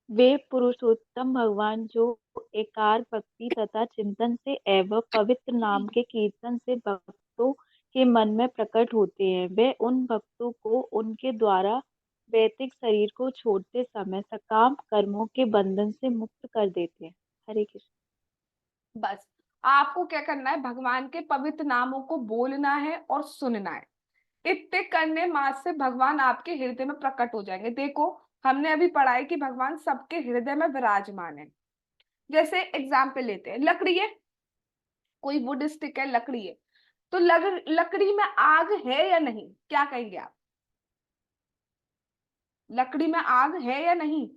वे पुरुषोत्तम भगवान जो एकार भक्ति तथा चिंतन से एवं पवित्र नाम के कीर्तन से भक्तों के मन में प्रकट होते हैं, वे उन भक्तों को उनके द्वारा वैदिक शरीर को छोड़ते समय सकाम कर्मों के बंधन से मुक्त कर देते हैं। हरे कृष्ण। बस आपको क्या करना है, भगवान के पवित्र नामों को बोलना है और सुनना है। इतने करने मात्र से भगवान आपके हृदय में प्रकट हो जाएंगे। देखो, हमने अभी पढ़ा है कि भगवान सबके हृदय में विराजमान है। जैसे एग्जाम्पल लेते हैं, लकड़ी है, कोई वुड स्टिक है, लकड़ी है, तो लकड़ी में आग है या नहीं, क्या कहेंगे आप? लकड़ी में आग है या नहीं?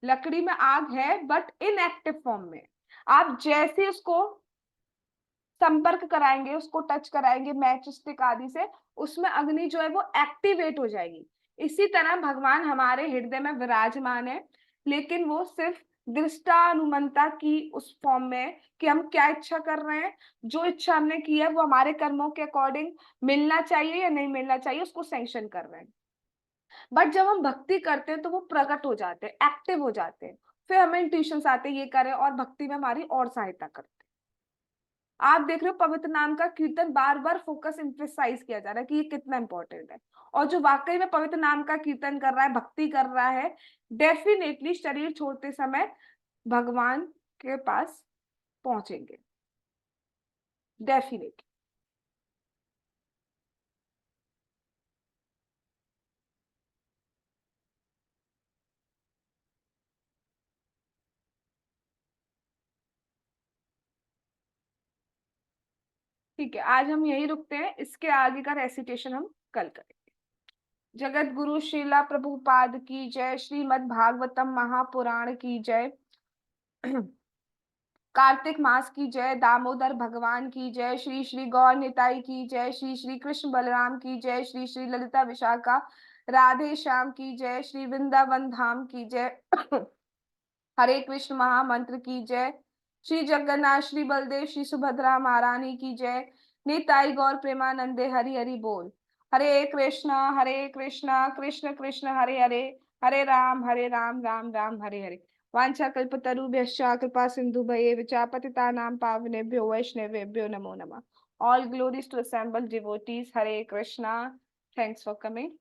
लकड़ी में आग है बट इनएक्टिव फॉर्म में। आप जैसे उसको संपर्क कराएंगे, उसको टच कराएंगे मैच स्टिक आदि से, उसमें अग्नि जो है वो एक्टिवेट हो जाएगी। इसी तरह भगवान हमारे हृदय में विराजमान है, लेकिन वो सिर्फ दृष्टानुमंता की उस फॉर्म में है कि हम क्या इच्छा कर रहे हैं, जो इच्छा हमने की है वो हमारे कर्मों के अकॉर्डिंग मिलना चाहिए या नहीं मिलना चाहिए, उसको सैंक्शन कर रहे हैं। बट जब हम भक्ति करते हैं तो वो प्रकट हो जाते हैं, एक्टिव हो जाते हैं, फिर हमें इंट्यूशंस आते हैं ये करें, और भक्ति में हमारी और सहायता करते हैं। आप देख रहे हो पवित्र नाम का कीर्तन, बार बार फोकस एम्फेसाइज किया जा रहा है कि ये कितना इंपॉर्टेंट है। और जो वाकई में पवित्र नाम का कीर्तन कर रहा है, भक्ति कर रहा है, डेफिनेटली शरीर छोड़ते समय भगवान के पास पहुंचेंगे, डेफिनेटली। ठीक है, आज हम यही रुकते हैं, इसके आगे का रेसिटेशन हम कल करेंगे। जगत गुरु श्रीला प्रभुपाद की जय, श्रीमद् भागवतम महापुराण की जय, कार्तिक मास की जय, दामोदर भगवान की जय, श्री श्री गौर निताई की जय, श्री श्री कृष्ण बलराम की जय, श्री श्री ललिता विशाखा राधे श्याम की जय, श्री वृंदावन धाम की जय, हरे कृष्ण महामंत्र की जय, श्री जगन्नाथ श्री बलदेव श्री सुभद्रा महारानी की जय, निताई गौर प्रेमानंदे हरि हरि बोल। हरे कृष्णा कृष्ण कृष्ण हरे हरे, हरे राम राम राम हरे हरे। वांछा कल्पतरुभ्यश्च कृपा सिंधुभयेव च पतितानां पावनेभ्यो वैष्णवेभ्यो नमो नमः। All glories to assembled devotees. Hare Krishna. Thanks for coming.